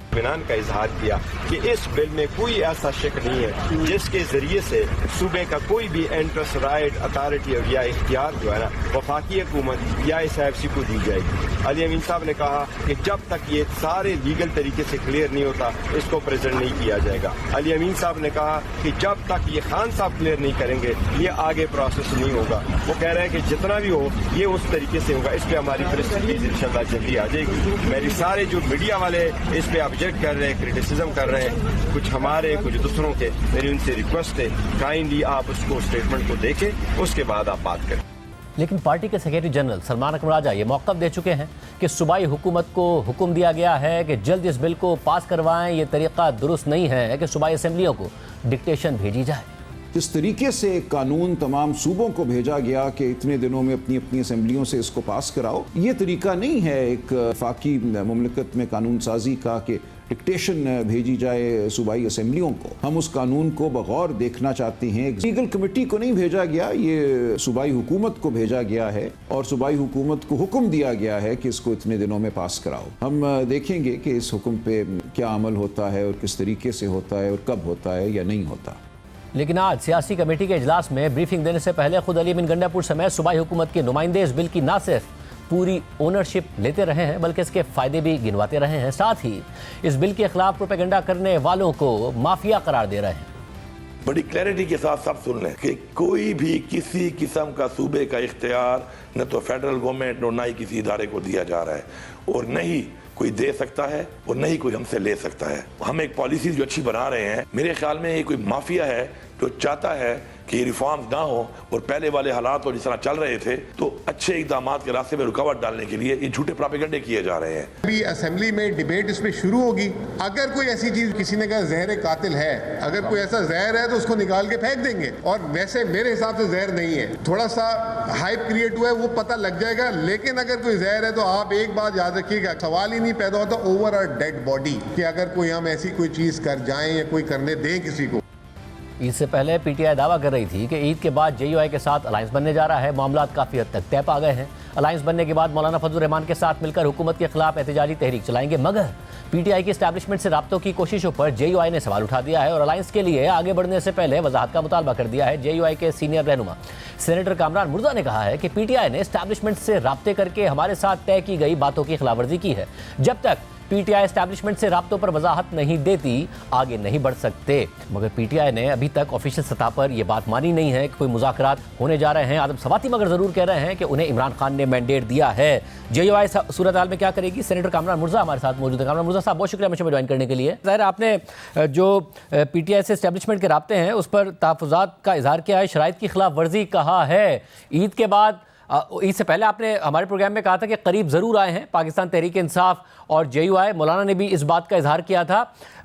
इत्मीनान का इजहार किया कि इस बिल में कोई ऐसा शक नहीं है जिसके जरिए से सूबे का कोई भी इंटरेस्ट, राइट, अथॉरिटी या इख्तियार जो है ना वफाकी हुकूमत या SIFC को दी जाएगी। अली अमीन साहब ने कहा कि जब तक ये सारे लीगल तरीके से क्लियर नहीं होता इसको प्रेजेंट नहीं किया जाएगा। अली अमीन साहब ने कहा कि जब तक ये खान साहब क्लियर नहीं करेंगे ये आगे प्रोसेस नहीं होगा। वो कह रहे हैं कि जितना भी हो ये उस तरीके से होगा। इस पर हमारी प्रेस इंशाल्लाह जल्दी आ जाएगी। मेरी सारे जो मीडिया वाले इस पे ऑब्जेक्ट कर रहे हैं, क्रिटिसिज्म कर रहे हैं, कुछ हमारे कुछ दूसरों के, मेरी उनसे रिक्वेस्ट है काइंडली आप उसको स्टेटमेंट को देखें, उसके बाद आप बात करें। लेकिन पार्टी के सेक्रेटरी जनरल सलमान अकबर राजा ये मौक़िफ़ दे चुके हैं कि सूबाई हुकूमत को हुक्म दिया गया है कि जल्द इस बिल को पास करवाएं। ये तरीक़ा दुरुस्त नहीं है कि सूबाई असम्बलियों को डिक्टेशन भेजी जाए। इस तरीके से कानून तमाम सूबों को भेजा गया कि इतने दिनों में अपनी अपनी असम्बलियों से इसको पास कराओ, ये तरीका नहीं है एक वफाकी मुमलिकत में कानून साजी का कि डिक्टेशन भेजी जाए सूबाई असम्बलियों को। हम उस कानून को बगौर देखना चाहते हैं। लीगल कमेटी को नहीं भेजा गया, ये सूबाई हुकूमत को भेजा गया है और सूबाई हुकूमत को हुक्म दिया गया है कि इसको इतने दिनों में पास कराओ। हम देखेंगे कि इस हुक्म पे क्या अमल होता है और किस तरीके से होता है और कब होता है या नहीं होता। लेकिन आज सियासी कमेटी के इजलास में ब्रीफिंग देने से पहले खुद अली अमीन गंडापुर समेत सूबाई हुकूमत के नुमाइंदे इस बिल की न सिर्फ पूरी ओनरशिप लेते रहे हैं बल्कि इसके फ़ायदे भी गिनवाते रहे हैं। साथ ही इस बिल के खिलाफ प्रोपेगेंडा करने वालों को माफिया करार दे रहे हैं। बड़ी क्लैरिटी के साथ सब सुन लें कि कोई भी किसी किस्म का सूबे का इख्तियार न तो फेडरल गवर्नमेंट और न ही किसी इदारे को दिया जा रहा है और न ही कोई दे सकता है और न ही कोई हमसे ले सकता है। हम एक पॉलिसी जो अच्छी बना रहे हैं, मेरे ख्याल में ये कोई माफिया है जो चाहता है कि रिफॉर्म्स ना हो और पहले वाले हालात और जिस तरह चल रहे थे तो अच्छे इक़दामात के रास्ते में रुकावट डालने के लिए ये झूठे प्रोपेगेंडे किए जा रहे हैं। अभी असेंबली में डिबेट इस पे शुरू होगी। अगर कोई ऐसी चीज, किसी ने कहा जहर कातिल है, अगर कोई ऐसा जहर है तो उसको निकाल के फेंक देंगे और वैसे मेरे हिसाब से जहर नहीं है। थोड़ा सा हाइप क्रिएट हुआ है वो पता लग जाएगा, लेकिन अगर कोई जहर है तो आप एक बात याद रखिएगा, सवाल ही नहीं पैदा होता ओवर अ डेड बॉडी कि अगर कोई हम ऐसी कोई चीज कर जाएं या कोई करने दें किसी को। ईद से पहले पीटीआई दावा कर रही थी कि ईद के बाद JUI के साथ अलायंस बनने जा रहा है। मामलात काफ़ी हद तक तय पा गए हैं। अलायंस बनने के बाद मौलाना फजल रहमान के साथ मिलकर हुकूमत के खिलाफ एहतजाजी तहरीक चलाएंगे। मगर पीटीआई की एस्टैब्लिशमेंट से राब्तों की कोशिशों पर JUI ने सवाल उठा दिया है और अलायंस के लिए आगे बढ़ने से पहले वजाहत का मुतालबा कर दिया है। JUI के सीनियर रहनुमा सेनेटर कामरान मुर्जा ने कहा है कि पीटीआई ने एस्टैब्लिशमेंट से राब्ते करके हमारे साथ तय की गई बातों की खिलाफवर्जी की है। जब तक पीटीआई एस्टैब्लिशमेंट से राब्तों पर वजाहत नहीं देती, आगे नहीं बढ़ सकते। मगर पीटीआई ने अभी तक ऑफिशियल सतह पर यह बात मानी नहीं है कि कोई मुज़ाकरात होने जा रहे हैं। आदम सवाती मगर जरूर कह रहे हैं कि उन्हें इमरान खान ने मैंडेट दिया है। जेयूआई सूरत हाल में क्या करेगी? सेनेटर कामरान मुर्जा हमारे साथ मौजूद है। कामरान मुर्जा साहब, बहुत शुक्रिया मुझे ज्वाइन करने के लिए। ज़ाहिर आपने जो पीटीआई से एस्टैब्लिशमेंट के राब्ते हैं उस पर तहफ़्फ़ुज़ात का इजहार किया है, शराइत की खिलाफ वर्जी कहा है। ईद के बाद, ईद से पहले आपने हमारे प्रोग्राम में कहा था कि करीब ज़रूर आए हैं पाकिस्तान तहरीक इंसाफ और जेयूआई। मौलाना ने भी इस बात का इजहार किया था,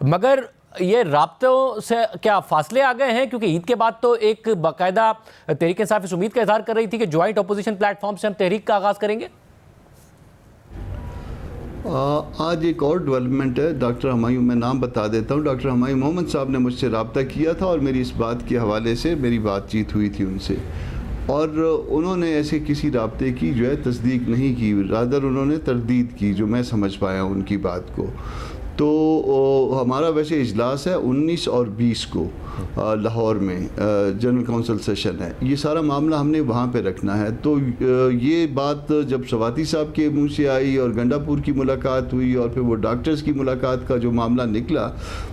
मगर ये राब्तों से क्या फासले आ गए हैं? क्योंकि ईद के बाद तो एक बाकायदा तहरीक इंसाफ इस उम्मीद का इजहार कर रही थी कि ज्वाइंट अपोजिशन प्लेटफॉर्म से हम तहरीक का आगाज़ करेंगे। आज एक और डेवलपमेंट है। डॉक्टर हमायूं, मैं नाम बता देता हूँ, डॉक्टर हमायूं मोहम्मद साहब ने मुझसे रब्ता किया था और मेरी इस बात के हवाले से मेरी बातचीत हुई थी उनसे, और उन्होंने ऐसे किसी राब्ते की जो है तस्दीक नहीं की, रादर उन्होंने तरदीद की, जो मैं समझ पाया उनकी बात को। तो हमारा वैसे इजलास है 19 और 20 को लाहौर में, जनरल काउंसिल सेशन है। ये सारा मामला हमने वहाँ पे रखना है। तो ये बात जब सवाती साहब के मुंह से आई और गंडापुर की मुलाकात हुई और फिर वो डॉक्टर्स की मुलाकात का जो मामला निकला,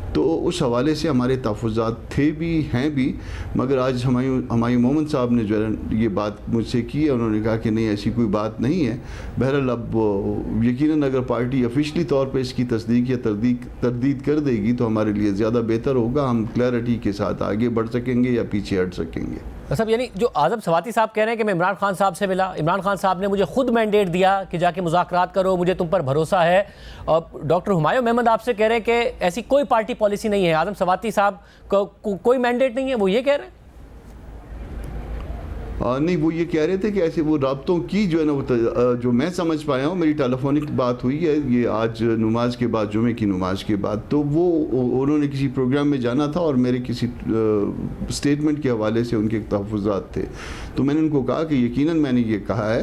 तो उस हवाले से हमारे तहफ़्फ़ुज़ात थे भी, हैं भी। मगर आज हमायूं मोहम्मद साहब ने जो है ये बात मुझसे की है, उन्होंने कहा कि नहीं, ऐसी कोई बात नहीं है। बहरहाल अब यकीनन अगर पार्टी ऑफिशियली तौर पे इसकी तस्दीक या तरदीद कर देगी तो हमारे लिए ज़्यादा बेहतर होगा। हम क्लैरिटी के साथ आगे बढ़ सकेंगे या पीछे हट सकेंगे। साहब, यानी जो आज़म सवाती साहब कह रहे हैं कि मैं इमरान खान साहब से मिला, इमरान खान साहब ने मुझे खुद मैंडेट दिया कि जाके मुज़ाकरात करो, मुझे तुम पर भरोसा है। और डॉक्टर हुमायूं अहमद आपसे कह रहे हैं कि ऐसी कोई पार्टी पॉलिसी नहीं है, आज़म सवाती साहब को कोई मैंडेट नहीं है, वो ये कह रहे हैं। नहीं, वो ये कह रहे थे कि ऐसे वो राब्तों की जो है ना, वो जो मैं समझ पाया हूँ, मेरी टेलीफोनिक बात हुई है ये आज नमाज के बाद, जुमे की नमाज के बाद, तो वो उन्होंने किसी प्रोग्राम में जाना था और मेरे किसी स्टेटमेंट के हवाले से उनके तहफ़्फ़ुज़ात थे। तो मैंने उनको कहा कि यकीनन मैंने ये कहा है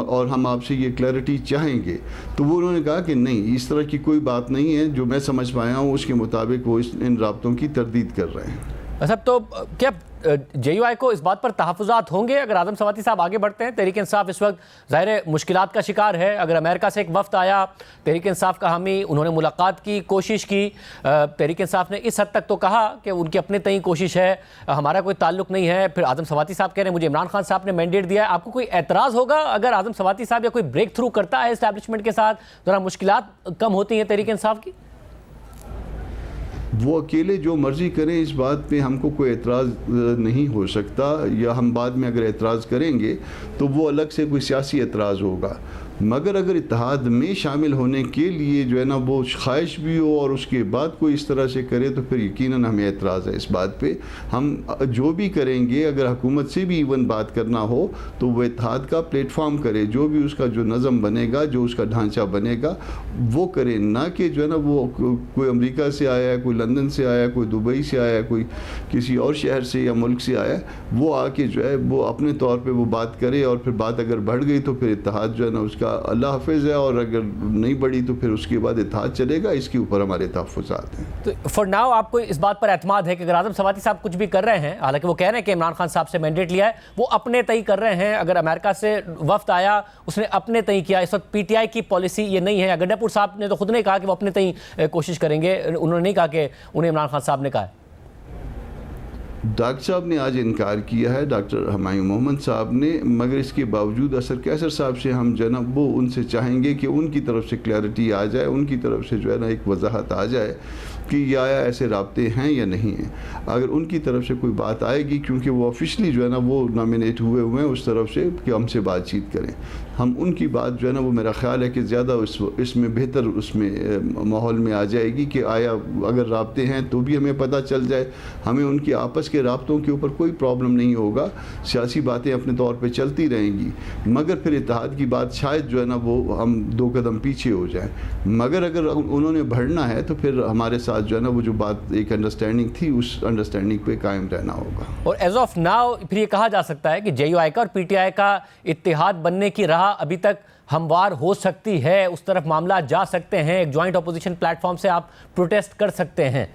और हम आपसे ये क्लैरिटी चाहेंगे। तो वो उन्होंने कहा कि नहीं, इस तरह की कोई बात नहीं है, जो मैं समझ पाया हूँ उसके मुताबिक वो इन राब्तों की तरदीद कर रहे हैं। साहब, तो क्या जेयूआई को इस बात पर तहफ़्फ़ुज़ात होंगे अगर आज़म सवाती साहब आगे बढ़ते हैं? तहरीक इंसाफ इस वक्त ज़ाहिर मुश्किलात का शिकार है। अगर अमेरिका से एक वफ़द आया, तहरीक इंसाफ का हामी, उन्होंने मुलाकात की कोशिश की, तहरीक इंसाफ ने इस हद तक तो कहा कि उनकी अपने तय कोशिश है, हमारा कोई ताल्लुक़ नहीं है। फिर आज़म सवाती साहब कह रहे हैं मुझे इमरान खान साहब ने मैंडेट दिया है। आपको कोई एतराज़ होगा अगर आज़म सवाती साहब या कोई ब्रेक थ्रू करता है इस्टेब्लिशमेंट के साथ, ज़रा मुश्किलात कम होती हैं तहरीक इंसाफ की? वो अकेले जो मर्ज़ी करें, इस बात पे हमको कोई एतराज़ नहीं हो सकता, या हम बाद में अगर एतराज़ करेंगे तो वो अलग से कोई सियासी एतराज़ होगा। मगर अगर इत्तेहाद में शामिल होने के लिए जो है ना वो ख्वाहिश भी हो और उसके बाद कोई इस तरह से करे, तो फिर यकीनन हमें एतराज़ है इस बात पे। हम जो भी करेंगे, अगर हुकूमत से भी इवन बात करना हो तो वो इत्तेहाद का प्लेटफॉर्म करे, जो भी उसका जो नज़म बनेगा, जो उसका ढांचा बनेगा वो करे, ना कि जो है ना वो कोई अमेरिका से आया है, कोई लंदन से आया, कोई दुबई से आया, कोई किसी और शहर से या मुल्क से आया, वो आके जो है वो अपने तौर पर वो बात करे और फिर बात अगर बढ़ गई तो फिर इत्तेहाद जो है ना उसका अल्लाह हाफिज़ है, और अगर नहीं बढ़ी तो फिर उसके बाद इत्तेहाद चलेगा। इसके ऊपर हमारे तहफ़्फ़ुज़ात हैं। तो फॉर नाउ आपको इस बात पर एतमाद है कि अगर आज़म सवाती साहब कुछ भी कर रहे हैं, हालांकि वो कह रहे हैं कि इमरान खान साहब से मैंडेट लिया है, वो अपने तय कर रहे हैं। अगर अमेरिका से वफ्द आया, उसने अपने तय किया। इस वक्त पीटीआई की पॉलिसी ये नहीं है। गंडापुर साहब ने तो खुद ने कहा कि वो अपने तय कोशिश करेंगे, उन्होंने नहीं कहा कि उन्हें इमरान खान साहब ने कहा है। डॉक्टर साहब ने आज इनकार किया है, डॉक्टर हमायूं मोहम्मद साहब ने, मगर इसके बावजूद असर कैसर साहब से हम जनाब वो उनसे चाहेंगे कि उनकी तरफ से क्लैरिटी आ जाए, उनकी तरफ से जो है ना एक वजाहत आ जाए कि या ऐसे राब्ते हैं या नहीं हैं। अगर उनकी तरफ से कोई बात आएगी, क्योंकि वो ऑफिशियली जो है ना वो नॉमिनेट हुए हैं उस तरफ से कि हमसे बातचीत करें, हम उनकी बात जो है ना वो मेरा ख्याल है कि ज़्यादा इसमें बेहतर उसमें माहौल में आ जाएगी कि आया अगर राब्ते हैं तो भी हमें पता चल जाए, हमें उनके आपस के राब्तों के ऊपर कोई प्रॉब्लम नहीं होगा, सियासी बातें अपने तौर पे चलती रहेंगी। मगर फिर इत्तेहाद की बात शायद जो है ना वो हम 2 कदम पीछे हो जाए। मगर अगर उन्होंने बढ़ना है तो फिर हमारे साथ जो है ना वो जो बात एक अंडरस्टैंडिंग थी, उस अंडरस्टैंडिंग पे कायम रहना होगा। और एज ऑफ नाउ फिर ये कहा जा सकता है कि जेयूआई का और पीटीआई का इत्तेहाद बनने की राह अभी तक हमवार हो सकती है, उस तरफ मामला जा सकते हैं, एक जॉइंट अपोजिशन प्लेटफॉर्म से आप प्रोटेस्ट कर सकते हैं।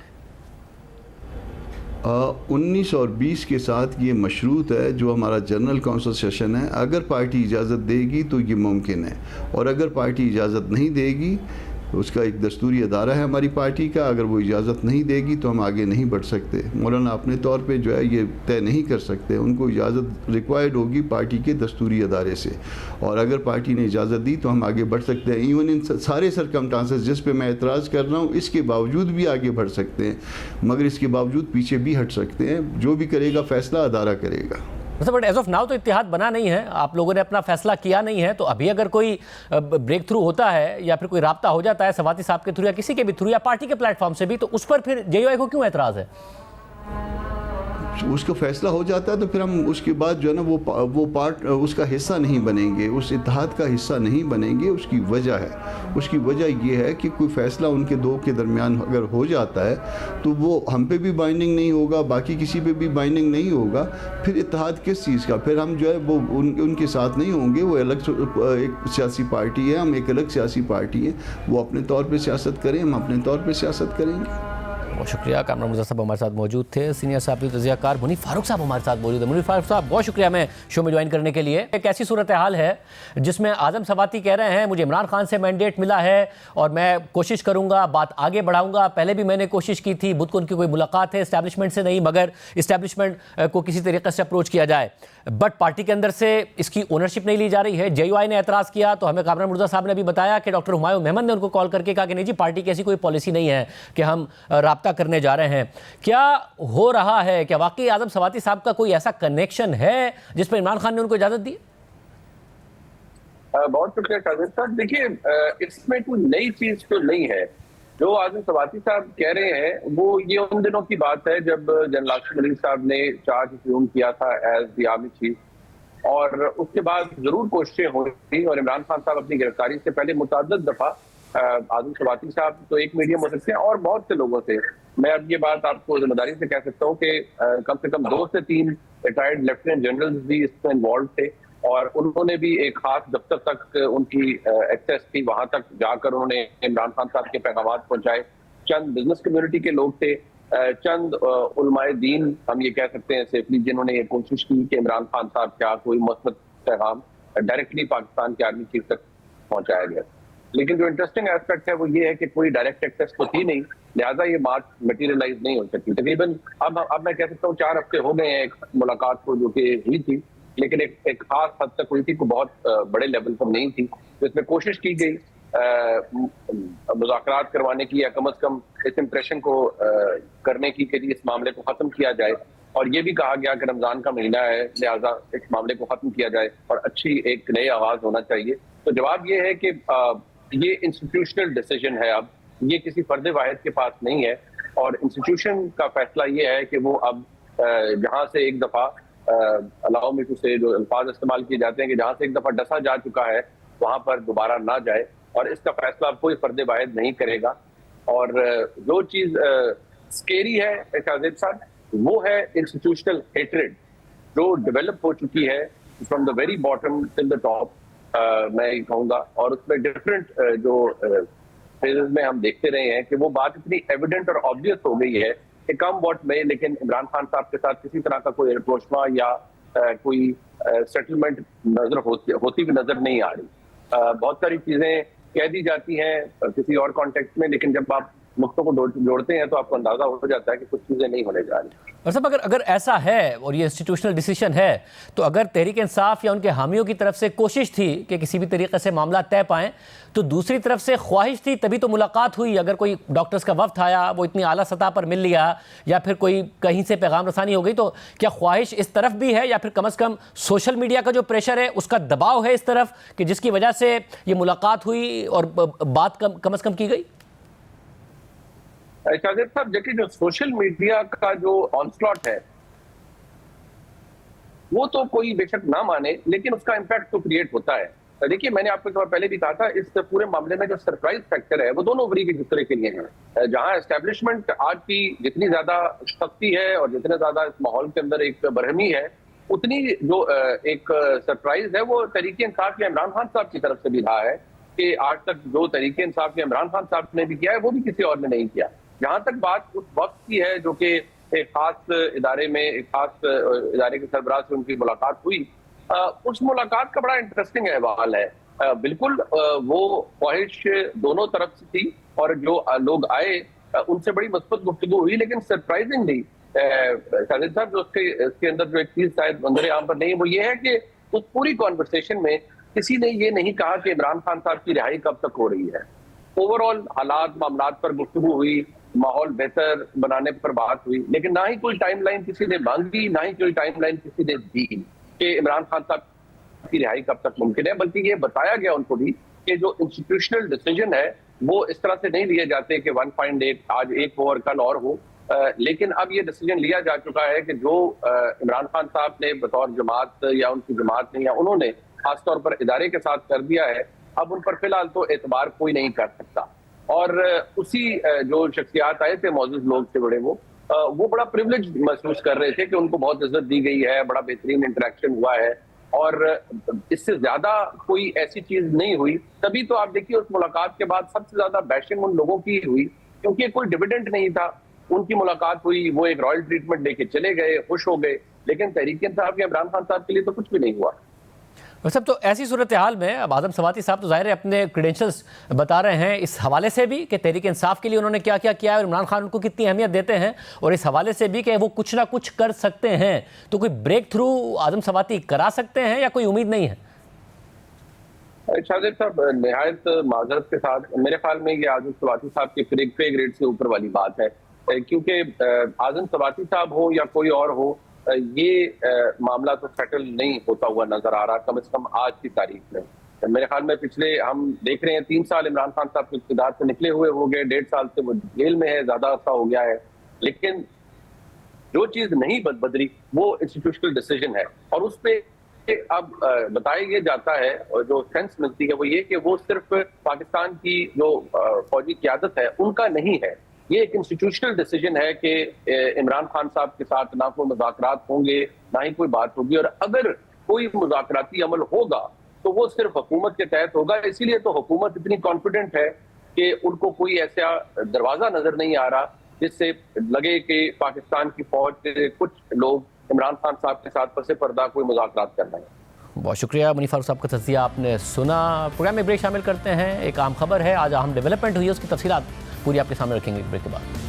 19 और 20 के साथ ये मशरूत है जो हमारा जनरल काउंसिल सेशन है। अगर पार्टी इजाज़त देगी तो ये मुमकिन है, और अगर पार्टी इजाज़त नहीं देगी उसका एक दस्तूरी अदारा है हमारी पार्टी का, अगर वो इजाज़त नहीं देगी तो हम आगे नहीं बढ़ सकते। मौलाना अपने तौर पे जो है ये तय नहीं कर सकते, उनको इजाज़त रिक्वायर्ड होगी पार्टी के दस्तूरी अदारे से, और अगर पार्टी ने इजाज़त दी तो हम आगे बढ़ सकते हैं। इवन इन सारे सरकमस्टांसेस जिस पे मैं एतराज़ कर रहा हूँ इसके बावजूद भी आगे बढ़ सकते हैं, मगर इसके बावजूद पीछे भी हट सकते हैं। जो भी करेगा फैसला अदारा करेगा। बट एज ऑफ नाउ तो इत्तेहाद बना नहीं है, आप लोगों ने अपना फैसला किया नहीं है, तो अभी अगर कोई ब्रेक थ्रू होता है या फिर कोई राब्ता हो जाता है सवाती साहब के थ्रू या किसी के भी थ्रू या पार्टी के प्लेटफॉर्म से भी, तो उस पर फिर जेयूआई को क्यों एतराज़ है? उसका फैसला हो जाता है तो फिर हम उसके बाद जो है ना वो पार्ट उसका हिस्सा नहीं बनेंगे, उस इत्तेहाद का हिस्सा नहीं बनेंगे। उसकी वजह है, उसकी वजह ये है कि कोई फैसला उनके दो के दरमियान अगर हो जाता है तो वो हम पे भी बाइंडिंग नहीं होगा, बाकी किसी पे भी बाइंडिंग नहीं होगा, फिर इत्तेहाद किस चीज़ का? फिर हम जो है वो उनके साथ नहीं होंगे। वो अलग एक सियासी पार्टी है, हम एक अलग सियासी पार्टी है, वो अपने तौर पर सियासत करें, हम अपने तौर पर सियासत करेंगे। बहुत शुक्रिया। कामरान मुर्तज़ा साहब हमारे साथ मौजूद थे। सीनियर साहब तज़कियाकार मुनीफ फारूक साहब हमारे साथ मौजूद है। मुनीफ फारूक साहब बहुत शुक्रिया हमें शो में ज्वाइन करने के लिए। एक ऐसी सूरत हाल है जिसमें आज़म सवाती कह रहे हैं मुझे इमरान खान से मैंडेट मिला है और मैं कोशिश करूंगा, बात आगे बढ़ाऊंगा। पहले भी मैंने कोशिश की थी, बुध को उनकी कोई मुलाकात है इस्टेब्लिशमेंट से नहीं, मगर इस्टेब्लिशमेंट को किसी तरीके से अप्रोच किया जाए, बट पार्टी के अंदर से इसकी ओनरशिप नहीं ली जा रही है। जेयूआई ने एतराज़ किया तो हमें कामरान मुर्तज़ा साहब ने भी बताया कि डॉक्टर हुमायूं मेमन ने उनको कॉल करके कहा कि नहीं जी, पार्टी की ऐसी कोई पॉलिसी नहीं है कि हम राब्ता करने जा रहे हैं। क्या हो रहा है? क्या वाकई आज़म सवाती साहब का कोई ऐसा कनेक्शन है जिस पर इमरान खान ने उनको इजाजत दी? बहुत शुक्रिया शाजिद साहब। देखिए, इसमें कोई नई चीज तो नहीं है। जो आज़म सवाती साहब कह रहे हैं वो ये उन दिनों की बात है जब जनरल आसिम मलिक साहब ने चार्ज अज्यूम किया था एज द आर्मी चीफ, और उसके बाद जरूर कोशिशें हुई और इमरान खान साहब अपनी गिरफ्तारी से पहले मुतअद्दिद दफा आज़म सवाती साहब तो एक मीडियम हो सकते हैं और बहुत से लोगों से, मैं अब ये बात आपको जिम्मेदारी से कह सकता हूँ कि कम से कम 2 से 3 रिटायर्ड लेफ्टिनेंट जनरल भी इसमें इन्वॉल्व थे, और उन्होंने भी एक खास दफ्तर तक उनकी एक्सेस थी, वहां तक जाकर उन्होंने इमरान खान साहब के पैगाम पहुंचाए। चंद बिजनेस कम्युनिटी के लोग थे, चंद उलमाए दीन हम ये कह सकते हैं सेफली, जिन्होंने ये कोशिश की कि इमरान खान साहब क्या कोई मस्बत पैगाम डायरेक्टली पाकिस्तान के आर्मी चीफ तक पहुंचाया गया। लेकिन जो इंटरेस्टिंग एस्पेक्ट है वो ये है कि कोई डायरेक्ट एक्सेस तो थी नहीं, लिहाजा ये बात मटीरियलाइज नहीं हो सकती। तकरीबन अब मैं कह सकता हूँ 4 हफ्ते हो गए हैं एक मुलाकात को जो कि हुई थी, लेकिन एक खास हद तक हुई थी, को बहुत बड़े लेवल पर नहीं थी। तो इसमें कोशिश की गई मुज़ाकरात करवाने की या कम से कम इस इंप्रेशन को करने की कि इस मामले को खत्म किया जाए, और ये भी कहा गया कि रमजान का महीना है लिहाजा इस मामले को खत्म किया जाए और अच्छी एक नई आवाज होना चाहिए। तो जवाब ये है कि ये इंस्टीट्यूशनल डिसीजन है, अब ये किसी फर्द वाहिद के पास नहीं है, और इंस्टीट्यूशन का फैसला ये है कि वो अब जहां से एक दफा अलाउ मी टू से जो अल्फाज इस्तेमाल किए जाते हैं कि जहां से एक दफा डसा जा चुका है वहां पर दोबारा ना जाए, और इसका फैसला अब कोई फर्द वाहिद नहीं करेगा। और जो चीज स्केरी है शाजिद साहब, वो है इंस्टीट्यूशनल हेट्रेड जो डेवलप हो चुकी है from the very bottom till the top, मैं कहूँगा। और उसमें डिफरेंट जो फेजेस में हम देखते रहे हैं कि वो बात इतनी एविडेंट और ऑब्वियस हो गई है कि कम वॉट में, लेकिन इमरान खान साहब के साथ किसी तरह का कोई रिप्रोचमा या कोई सेटलमेंट नजर होती भी नजर नहीं आ रही। बहुत सारी चीजें कह दी जाती हैं किसी और कॉन्टेक्स्ट में, लेकिन जब आप नुक्तों को जोड़ते हैं तो आपको अंदाजा हो जाता है कि कुछ चीजें नहीं होने जा रही। और सब अगर ऐसा है और ये इंस्टीट्यूशनल डिसीजन है, तो अगर तहरीक इंसाफ या उनके हामियों की तरफ से कोशिश थी कि किसी भी तरीके से मामला तय पाएं, तो दूसरी तरफ से ख्वाहिश थी तभी तो मुलाकात हुई। अगर कोई डॉक्टर्स का वफ्द आया, वो इतनी आला सतह पर मिल लिया, या फिर कोई कहीं से पैगाम रसानी हो गई, तो क्या ख्वाहिश इस तरफ भी है, या फिर कम से कम सोशल मीडिया का जो प्रेशर है उसका दबाव है इस तरफ कि जिसकी वजह से ये मुलाकात हुई और बात कम से कम की गई? शाजिद साहब, देखिए जो सोशल मीडिया का जो ऑनस्लॉट है वो तो कोई बेशक ना माने, लेकिन उसका इम्पैक्ट तो क्रिएट होता है। देखिए, मैंने आपको पहले भी कहा था, इस पूरे मामले में जो सरप्राइज फैक्टर है वो दोनों वरी के दूसरे के लिए है। जहां एस्टेब्लिशमेंट आज की जितनी ज्यादा सख्ती है और जितने ज्यादा इस माहौल के अंदर एक बरहमी है, उतनी जो एक सरप्राइज है वो तहरीक इंसाफ या इमरान खान साहब की तरफ से भी रहा है कि आज तक जो तहरीक इंसाफ या इमरान खान साहब ने भी किया है वो भी किसी और ने नहीं किया। जहां तक बात उस वक्त की है जो कि एक खास इदारे में एक खास इदारे के सरबराह से उनकी मुलाकात हुई, उस मुलाकात का बड़ा इंटरेस्टिंग अहवाल है बिल्कुल वो ख्वाहिश दोनों तरफ से थी और जो लोग आए उनसे बड़ी मस्बत गुफ्तगू हुई, लेकिन सरप्राइजिंगली साजिद साहब जो इसके अंदर जो एक चीज शायद मंजर आम पर नहीं, वो ये है कि उस पूरी कॉन्वर्सेशन में किसी ने ये नहीं कहा कि इमरान खान साहब की रिहाई कब तक हो रही है। ओवरऑल हालात मामलात पर गुफ्तगू हुई, माहौल बेहतर बनाने पर बात हुई, लेकिन ना ही कोई टाइमलाइन किसी ने मांगी, ना ही कोई टाइमलाइन किसी ने दी कि इमरान खान साहब की रिहाई कब तक मुमकिन है। बल्कि ये बताया गया उनको भी कि जो इंस्टीट्यूशनल डिसीजन है वो इस तरह से नहीं लिए जाते कि 1.8 आज एक हो और कल और हो, लेकिन अब ये डिसीजन लिया जा चुका है कि जो इमरान खान साहब ने बतौर जमात या उनकी जमात ने या उन्होंने खासतौर पर इदारे के साथ कर दिया है, अब उन पर फिलहाल तो एतबार कोई नहीं कर सकता। और उसी जो शख्सियात आए थे, मौजूद लोग थे बड़े, वो बड़ा प्रिविलेज महसूस कर रहे थे कि उनको बहुत इज्जत दी गई है, बड़ा बेहतरीन इंटरेक्शन हुआ है और इससे ज्यादा कोई ऐसी चीज नहीं हुई। तभी तो आप देखिए उस मुलाकात के बाद सबसे ज्यादा बैशिंग उन लोगों की हुई, क्योंकि कोई डिविडेंड नहीं था। उनकी मुलाकात हुई, वो एक रॉयल ट्रीटमेंट देके चले गए, खुश हो गए, लेकिन तहरीक इंसाफ या इमरान खान साहब के लिए तो कुछ भी नहीं हुआ। सब तो ऐसी सूरत हाल में अब आजम सवाती साहब तो जाहिर है अपने क्रेडेंशियल्स बता रहे हैं इस हवाले से भी कि तहरीक इंसाफ के लिए उन्होंने क्या क्या किया है और इमरान खान उनको कितनी अहमियत देते हैं, और इस हवाले से भी कि वो कुछ ना कुछ कर सकते हैं। तो कोई ब्रेक थ्रू आजम सवाती करा सकते हैं या कोई उम्मीद नहीं है? शाहिद साहब निहायत माजरत के साथ मेरे ख्याल में ये आजम सवाती साहब के पे ग्रेड से ऊपर वाली बात है, क्योंकि आजम सवाती साहब हो या कोई और हो, ये मामला तो सेटल नहीं होता हुआ नजर आ रहा, कम से कम आज की तारीख में। मेरे ख्याल में पिछले हम देख रहे हैं 3 साल इमरान खान साहब के इक़्तिदार से निकले हुए हो गए, 1.5 साल से वो जेल में है, ज्यादा अर्सा हो गया है, लेकिन जो चीज नहीं बदली वो इंस्टीट्यूशनल डिसीजन है। और उस पर अब बताया ये जाता है और जो सेंस मिलती है वो ये कि वो सिर्फ पाकिस्तान की जो फौजी क़यादत है उनका नहीं है, ये एक इंस्टीट्यूशनल डिसीजन है कि इमरान खान साहब के साथ ना कोई मुज़ाकरात होंगे, ना ही कोई बात होगी, और अगर कोई मुज़ाकराती अमल होगा तो वो सिर्फ हुकूमत के तहत होगा। इसीलिए तो हुकूमत इतनी कॉन्फिडेंट है कि उनको कोई ऐसा दरवाजा नजर नहीं आ रहा जिससे लगे कि पाकिस्तान की फौज के कुछ लोग इमरान खान साहब के साथ पसे पर्दा कोई मुज़ाकरात करना है। बहुत शुक्रिया मुनीर फारूक साहब का तज़किया आपने सुना। प्रोग्राम में ब्रेक शामिल करते हैं। एक आम खबर है, आज अहम डेवलपमेंट हुई है, उसकी तफसीलात पूरी आपके सामने रखेंगे ब्रेक के बाद।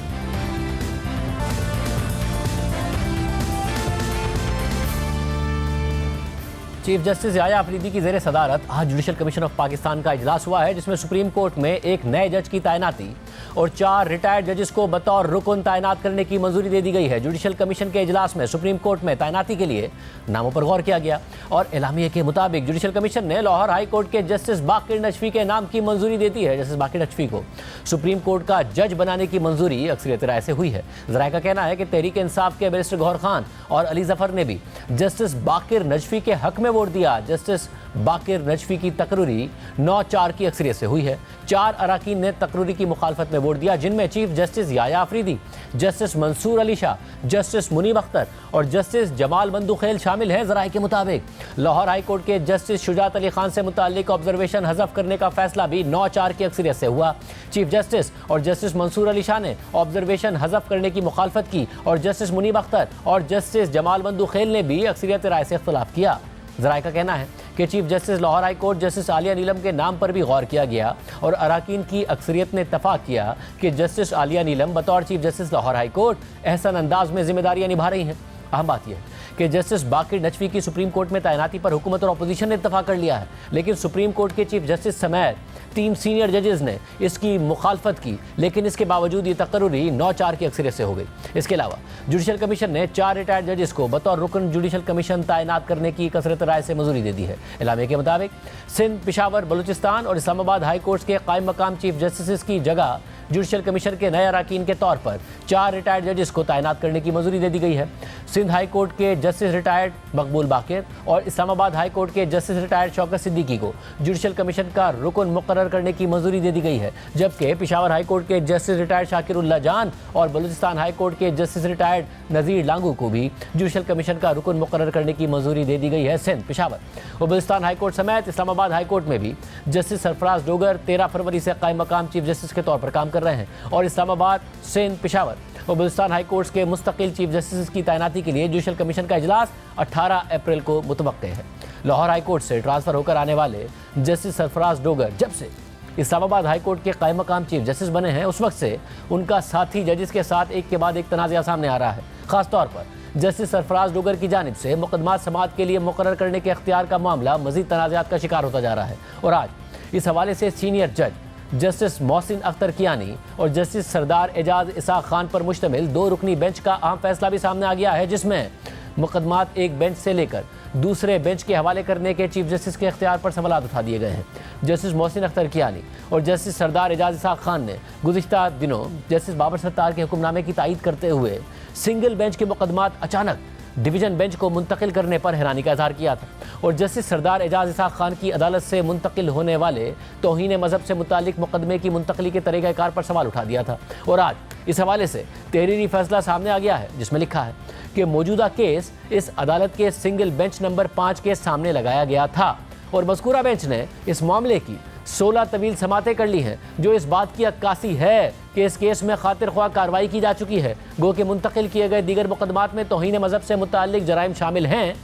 चीफ जस्टिस याया अफरीदी की ज़ेर सदारत आज जुडिशल कमीशन ऑफ पाकिस्तान का इजलास हुआ है, जिसमें सुप्रीम कोर्ट में एक नए जज की तैनाती और 4 रिटायर्ड जजेस को बतौर रुकन तैनात करने की मंजूरी दे दी गई है। जुडिशल कमीशन के इजलास में सुप्रीम कोर्ट में तैनाती के लिए नामों पर गौर किया गया और एलामिया के मुताबिक जुडिशल कमीशन ने लाहौर हाई कोर्ट के जस्टिस बाकिर नजफी के नाम की मंजूरी दे दी है। जस्टिस बाकिर नजफी को सुप्रीम कोर्ट का जज बनाने की मंजूरी अक्सरियत राय से हुई है। ज़राए का कहना है कि तहरीक इंसाफ के बैरिस्टर गौहर खान और अली जफर ने भी जस्टिस बाकिर नजफी के हक में वोट दिया। जस्टिस बाकिर नजफी की तकरीरी 9-4 की अक्सरियत से हुई है। 4 अराकीन ने तकरीरी की मुखालफत में वोट दिया, जिनमें chief justice Yahya Afridi, justice Mansoor Ali Shah, justice Muneeb Akhtar और जस्टिस जमाल बंदुखेल शामिल हैं। ज़राए के मुताबिक लाहौर हाई कोर्ट के जस्टिस शुजात अली खान से मुताल्लिक ऑब्जर्वेशन हज़फ करने का फैसला भी 9-4 की अक्सरियत से हुआ। चीफ जस्टिस और जस्टिस मंसूर अली शाह ने ऑब्जर्वेशन हज़फ करने की मुखालफत की और जस्टिस मुनीब अख्तर और जस्टिस जमाल बंदुखेल ने भी अक्सरियत राय से इख्तलाफ किया। ज़राए का कहना है कि chief justice Lahore high court justice Aalia Neelum के नाम पर भी गौर किया गया और अराकीन की अक्सरियत ने इत्तफाक किया कि जस्टिस आलिया नीलम बतौर chief justice Lahore high court एहसन अंदाज में जिम्मेदारियां निभा रही हैं। अहम बात यह है कि जस्टिस बाकिर नजफी की सुप्रीम कोर्ट में तैनाती पर हुकूमत और अपोजिशन ने इत्तफाक कर लिया है, लेकिन सुप्रीम कोर्ट के चीफ जस्टिस समेत 3 सीनियर जजेस ने इसकी मुखालफत की, लेकिन इसके बावजूद ये तकरीरी 9-4 की अक्सरियत से हो गई। इसके अलावा जुडिशल कमीशन ने 4 रिटायर्ड जजेस को बतौर रुकन जुडिशल कमीशन तैनात करने की कसरत राय से मंजूरी दे दी है। एलामे के मुताबिक सिंध, पिशावर, बलूचिस्तान और इस्लामाबाद हाई कोर्ट्स के कायम मकाम चीफ जस्टिस की जगह जुडिशल कमीशन के नए अराकीन के तौर पर 4 रिटायर्ड जजेस को तैनात करने की मंजूरी दे दी गई है। सिंध हाई कोर्ट के जस्टिस रिटायर्ड मकबूल बाकिर और इस्लामाबाद हाई कोर्ट के जस्टिस रिटायर्ड शौकत सिद्दीकी को जुडिशल कमीशन का रुकन मुकर्रर करने की मंजूरी दे दी गई है, जबकि पिशावर हाई कोर्ट के जस्टिस रिटायर्ड शाकिरुल्लाह जान और बलूचिस्तान हाई कोर्ट के जस्टिस रिटायर्ड नज़ीर लांगू को भी जुडिशल कमीशन का रुकन मुकर्रर करने की मंजूरी दे दी गई है। सिंध, पिशावर और बलूचिस्तान हाई कोर्ट समेत इस्लामाबाद हाई कोर्ट में भी जस्टिस सरफराज डोगर 13 फरवरी से कायम मकाम चीफ जस्टिस के तौर पर काम कर रहे हैं और इस्लामाबाद, सिंध, पिशावर और बलूचिस्तान हाई कोर्ट्स के मुस्तकिल चीफ जस्टिस की तैनाती के लिए जुडिशल कमीशन का इजलास 18 अप्रैल को मुतवक्के है। लाहौर हाई कोर्ट से ट्रांसफर होकर आने वाले जस्टिस सरफराज डोगर जब से इस्लामाबाद हाई कोर्ट के कायम मकाम चीफ जस्टिस बने हैं, उस वक्त से उनका साथी जजेस के साथ एक के बाद एक तनाज़ा सामने आ रहा है। खासतौर पर जस्टिस सरफराज डोगर की जानिब से मुकदमात समाअत के लिए मुकर्रर करने के इख्तियार का मामला मजीद तनाज़ात का शिकार होता जा रहा है। और आज इस हवाले से सीनियर जज जस्टिस मोहसिन अख्तर कियानी और जस्टिस सरदार एजाज इसाक खान पर मुश्तमिल 2 रुकनी बेंच का अहम फैसला भी सामने आ गया है, जिसमें मुकदमात एक बेंच से लेकर दूसरे बेंच के हवाले करने के चीफ जस्टिस के इख्तियार पर सवालात उठा दिए गए हैं। जस्टिस मोहसिन अख्तर कियानी और जस्टिस सरदार एजाज इसाक खान ने गुज़िश्ता दिनों जस्टिस बाबर सत्तार के हुक्मनामे की तायीद करते हुए सिंगल बेंच के मुकदमात अचानक डिवीज़न बेंच को मुंतकिल करने पर हैरानी का इजहार किया था और जस्टिस सरदार एजाज इसाक खान की अदालत से मुंतकिल होने वाले तौहीन मज़हब से मुतालिक मुकदमे की मुंतकली के तरीक़ाकार पर सवाल उठा दिया था। और आज इस हवाले से तहरीरी फैसला सामने आ गया है, जिसमें लिखा है कि मौजूदा केस इस अदालत के सिंगल बेंच नंबर 5 के सामने लगाया गया था और मज़कूरा बेंच ने इस मामले की 16 तवील समातें कर ली हैं, जो इस बात की अक्कासी है कि इस केस में खातिर ख्वाह कार्रवाई की जा चुकी है। गो के मुंतकिल किए गए दीगर मुकदमात में तौहीन मज़हब से मुताल्लिक जराइम शामिल हैं,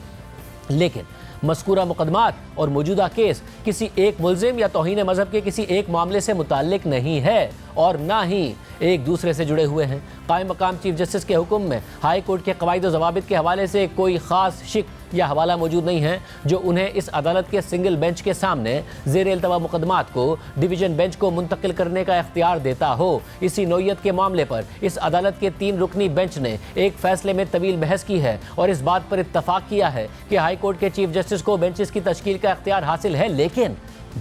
लेकिन मज़कूरा मुकदमात और मौजूदा केस किसी एक मुल्ज़िम या तौहीन मज़हब के किसी एक मामले से मुताल्लिक नहीं है और ना ही एक दूसरे से जुड़े हुए हैं। कायम मकाम चीफ जस्टिस के हुक्म में हाई कोर्ट के क़वाइद व ज़वाबित के हवाले से कोई ख़ास शिक या हवाला मौजूद नहीं है जो उन्हें इस अदालत के सिंगल बेंच के सामने ज़ेर इल्तवा मुकदमात को डिवीज़न बेंच को मुंतकिल करने का इख्तियार देता हो। इसी नौइयत के मामले पर इस अदालत के 3 रुकनी बेंच ने एक फ़ैसले में तवील बहस की है और इस बात पर इत्तफाक किया है कि हाई कोर्ट के चीफ जस्टिस को बेंचेस की तश्कील का इख्तियार हासिल है, लेकिन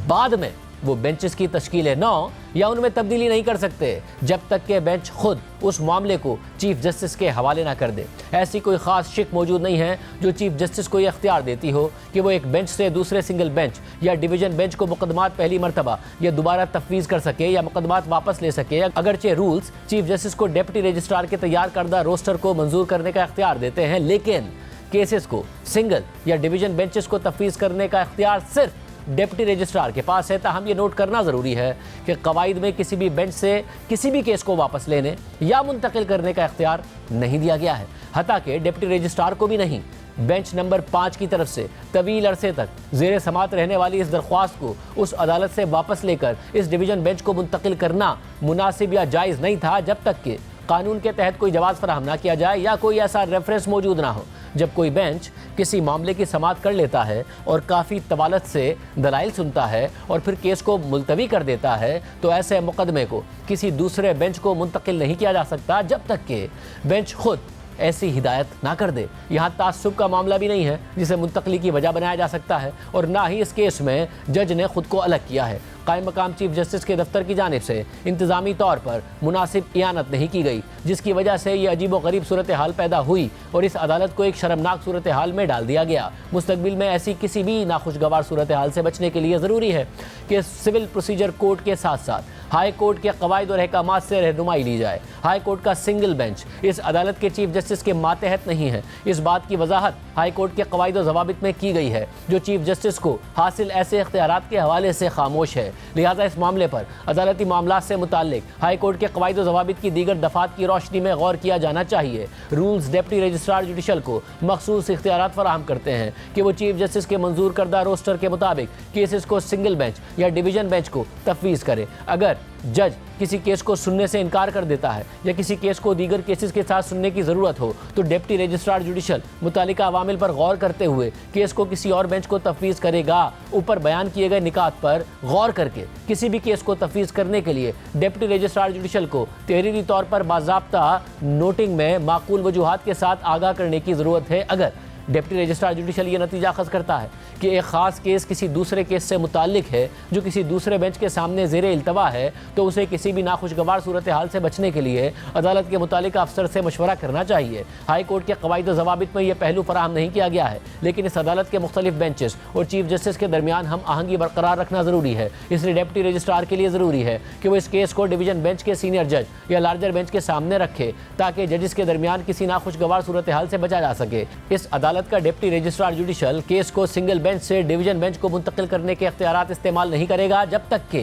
बाद में वो बेंचेस की तश्कील नौ या उनमें तब्दीली नहीं कर सकते जब तक कि बेंच खुद उस मामले को चीफ जस्टिस के हवाले ना कर दे। ऐसी कोई ख़ास शिक मौजूद नहीं है जो चीफ जस्टिस को यह इख्तियार देती हो कि वो एक बेंच से दूसरे सिंगल बेंच या डिवीज़न बेंच को मुकदमात पहली मरतबा या दोबारा तफवीज़ कर सके या मुकदमात वापस ले सके। अगरचे रूल्स चीफ जस्टिस को डिप्टी रजिस्ट्रार के तैयार करदा रोस्टर को मंजूर करने का इख्तियार देते हैं, लेकिन केसेस को सिंगल या डिवीज़न बेंचेस को तफवीज़ करने का इख्तियार सिर्फ डिप्टी रजिस्ट्रार के पास है। ताहम ये नोट करना ज़रूरी है कि क़वाइद में किसी भी बेंच से किसी भी केस को वापस लेने या मुंतकिल करने का इख्तियार नहीं दिया गया है, हत्ता कि डिप्टी रजिस्ट्रार को भी नहीं। बेंच नंबर 5 की तरफ से तवील अरसे तक ज़ेर समात रहने वाली इस दरख्वास्त को उस अदालत से वापस लेकर इस डिवीज़न बेंच को मुंतकिल करना मुनासिब या जायज़ नहीं था जब तक कि कानून के तहत कोई जवाब फराहम ना किया जाए या कोई ऐसा रेफरेंस मौजूद ना हो। जब कोई बेंच किसी मामले की समाअत कर लेता है और काफ़ी तवालत से दलाइल सुनता है और फिर केस को मुलतवी कर देता है, तो ऐसे मुकदमे को किसी दूसरे बेंच को मुंतकिल नहीं किया जा सकता जब तक कि बेंच खुद ऐसी हिदायत ना कर दे। यहाँ तासुब का मामला भी नहीं है जिसे मुंतकली की वजह बनाया जा सकता है और ना ही इस केस में जज ने खुद को अलग किया है। कायम मकाम चीफ जस्टिस के दफ्तर की जानिब से इंतज़ामी तौर पर मुनासिब इयानत नहीं की गई, जिसकी वजह से ये अजीब व गरीब सूरत हाल पैदा हुई और इस अदालत को एक शर्मनाक सूरत हाल में डाल दिया गया। मुस्तकबिल में ऐसी किसी भी नाखुशगवार सूरत हाल से बचने के लिए ज़रूरी है कि सिविल प्रोसीजर कोड के साथ साथ हाई कोर्ट के क़वाइद और अहकामात से रहनुमाई ली जाए। हाई कोर्ट का सिंगल बेंच इस अदालत के चीफ जस्टिस के मातहत नहीं है। इस बात की वजाहत हाई कोर्ट के क़वाइद और ज़वाबित में की गई है जो चीफ जस्टिस को हासिल ऐसे इख्तियारात के हवाले से खामोश है। लिहाजा इस मामले पर अदालती मामलात से मुताल्लिक हाई कोर्ट के क़वाइद और ज़वाबित की दीगर दफ़ात की रोशनी में गौर किया जाना चाहिए। रूल्स डिप्टी रजिस्ट्रार जुडिशल को मखसूस इख्तियारात फराहम करते हैं कि वो चीफ जस्टिस के मंजूर करदा रोस्टर के मुताबिक केसेस को सिंगल बेंच या डिवीज़न बेंच को तफवीज़ करे। अगर जज किसी केस को सुनने से इनकार कर देता है या किसी केस को दीगर केसेस के साथ सुनने की ज़रूरत हो, तो डिप्टी रजिस्ट्रार जुडिशल मुतालिका अवामिल पर गौर करते हुए केस को किसी और बेंच को तफवीज़ करेगा। ऊपर बयान किए गए निकात पर गौर करके किसी भी केस को तफवीज़ करने के लिए डिप्टी रजिस्ट्रार जुडिशल को तहरीरी तौर पर बाज़ाब्ता नोटिंग में माकूल वजूहात के साथ आगाह करने की ज़रूरत है। अगर डिप्टी रजिस्ट्रार जुडिशल ये नतीजा अखज़ करता है कि एक ख़ास केस किसी दूसरे केस से मुताल्लिक है जो किसी दूसरे बेंच के सामने ज़ेर इल्तवा है, तो उसे किसी भी नाखुशगवार सूरत हाल से बचने के लिए अदालत के मुतालिका अफसर से मशवरा करना चाहिए। हाई कोर्ट के क़वाइद और ज़वाबित में यह पहलू फराहम नहीं किया गया है, लेकिन इस अदालत के मुख्तलिफ बेंचेस और चीफ जस्टिस के दरमियान हम आहंगी बरकरार रखना ज़रूरी है। इसलिए डिप्टी रजिस्ट्रार के लिए ज़रूरी है कि वो इस केस को डिवीज़न बेंच के सीनियर जज या लार्जर बेंच के सामने रखे ताकि जजिस के दरमियान किसी नाखुशगवार सूरत हाल से बचा जा सके। इस अदालत का डिप्टी रजिस्ट्रार जुडिशल केस को सिंगल बेंच से डिवीज़न बेंच को मुंतकिल करने के इख्तियारात इस्तेमाल नहीं करेगा जब तक कि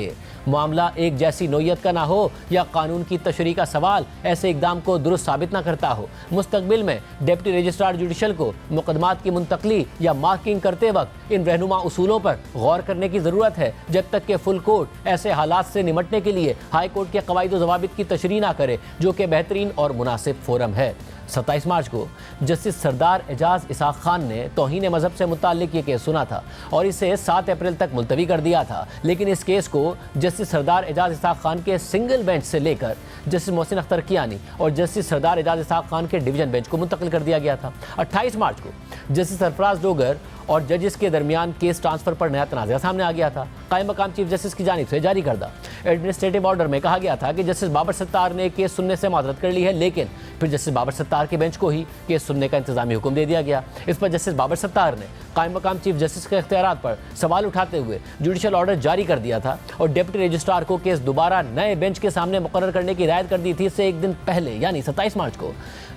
मामला एक जैसी नोयत का ना हो या कानून की तशरीह का सवाल ऐसे इकदाम को दुरुस्त साबित न करता हो। मुस्तकबिल में डिप्टी रजिस्ट्रार जुडिशल को मुकदमात की मुंतकली या मार्किंग करते वक्त इन रहनुमा उसूलों पर गौर करने की ज़रूरत है, जब तक कि फुल कोर्ट ऐसे हालात से निमटने के लिए हाई कोर्ट के कवायद व ज़वाबित की तशरीह ना करे, जो कि बेहतरीन और मुनासिब फोरम है। 27 मार्च को जस्टिस सरदार एजाज इसाक खान ने तौहीन मजहब से मुताल्लिक ये केस सुना था और इसे 7 अप्रैल तक मुलतवी कर दिया था, लेकिन इस केस को जस्टिस सरदार एजाज इसाक खान के सिंगल बेंच से लेकर जस्टिस मोहसिन अख्तर कियानी और जस्टिस सरदार एजाज इसाक खान के डिवीजन बेंच को मुंतकिल कर दिया गया था। 28 मार्च को जस्टिस सरफराज डोगर और जजेस के दरमियान केस ट्रांसफर पर नया तनाज़ा सामने आ गया था। कायम मकाम चीफ जस्टिस की जानिब से जारी करदा एडमिनिस्ट्रेटिव ऑर्डर में कहा गया था कि जस्टिस बाबर सत्तार ने केस सुनने से माजरत कर ली है, लेकिन फिर जस्टिस बाबर सत्तार के बेंच को ही केस सुनने का इंतजामी हुक्म दे दिया गया। इस पर जस्टिस बाबर सत्तार ने कायम मकाम चीफ जस्टिस के इख्तियारात पर सवाल उठाते हुए जुडिशल ऑर्डर जारी कर दिया था और डिप्टी रजिस्ट्रार को केस दोबारा नए बेंच के सामने मुकर्रर करने की हिदायत कर दी थी। इससे एक दिन पहले यानी 27 मार्च को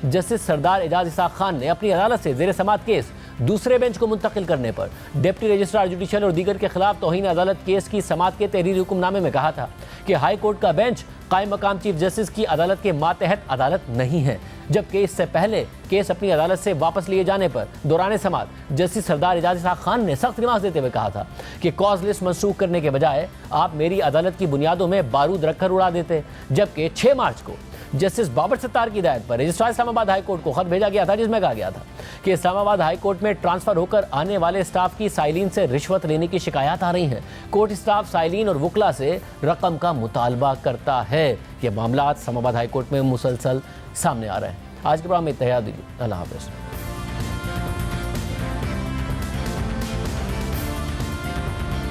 जस्टिस सरदार एजाज इसाक खान ने अपनी अदालत से ज़ेर समात केस दूसरे बेंच को मुंतकिल करने पर डिप्टी रजिस्ट्रार जुडिशल और दीगर के खिलाफ तौहीन अदालत केस की समात के तहरीरी हुक्मनामे में कहा था कि हाई कोर्ट का बेंच कायम मकाम चीफ जस्टिस की अदालत के मातहत अदालत नहीं है, जबकि इससे पहले केस अपनी अदालत से वापस लिए जाने पर दौरान समात जस्टिस सरदार एजाज इसाक खान ने सख्त रिमार्क देते हुए कहा था कि कॉज लिस्ट मनसूख करने के बजाय आप मेरी अदालत की बुनियादों में बारूद रखकर उड़ा देते। जबकि 6 मार्च को जस्टिस बाबर सत्तार की हिदायत पर रजिस्ट्रार इस्लामाबाद हाई कोर्ट को खत भेजा गया था, जिसमें कहा गया था कि इस्लामाबाद हाई कोर्ट में ट्रांसफर होकर आने वाले स्टाफ की साइलिन से रिश्वत लेने की शिकायत आ रही हैं। कोर्ट स्टाफ साइलिन और वुकला से रकम का मुतालबा करता है। ये मामला इस्लामाबाद हाई कोर्ट में मुसलसल सामने आ रहे हैं। आज के प्रोग्राम में इत्तेहाद दीजिए। अल्लाह हाफ़िज़।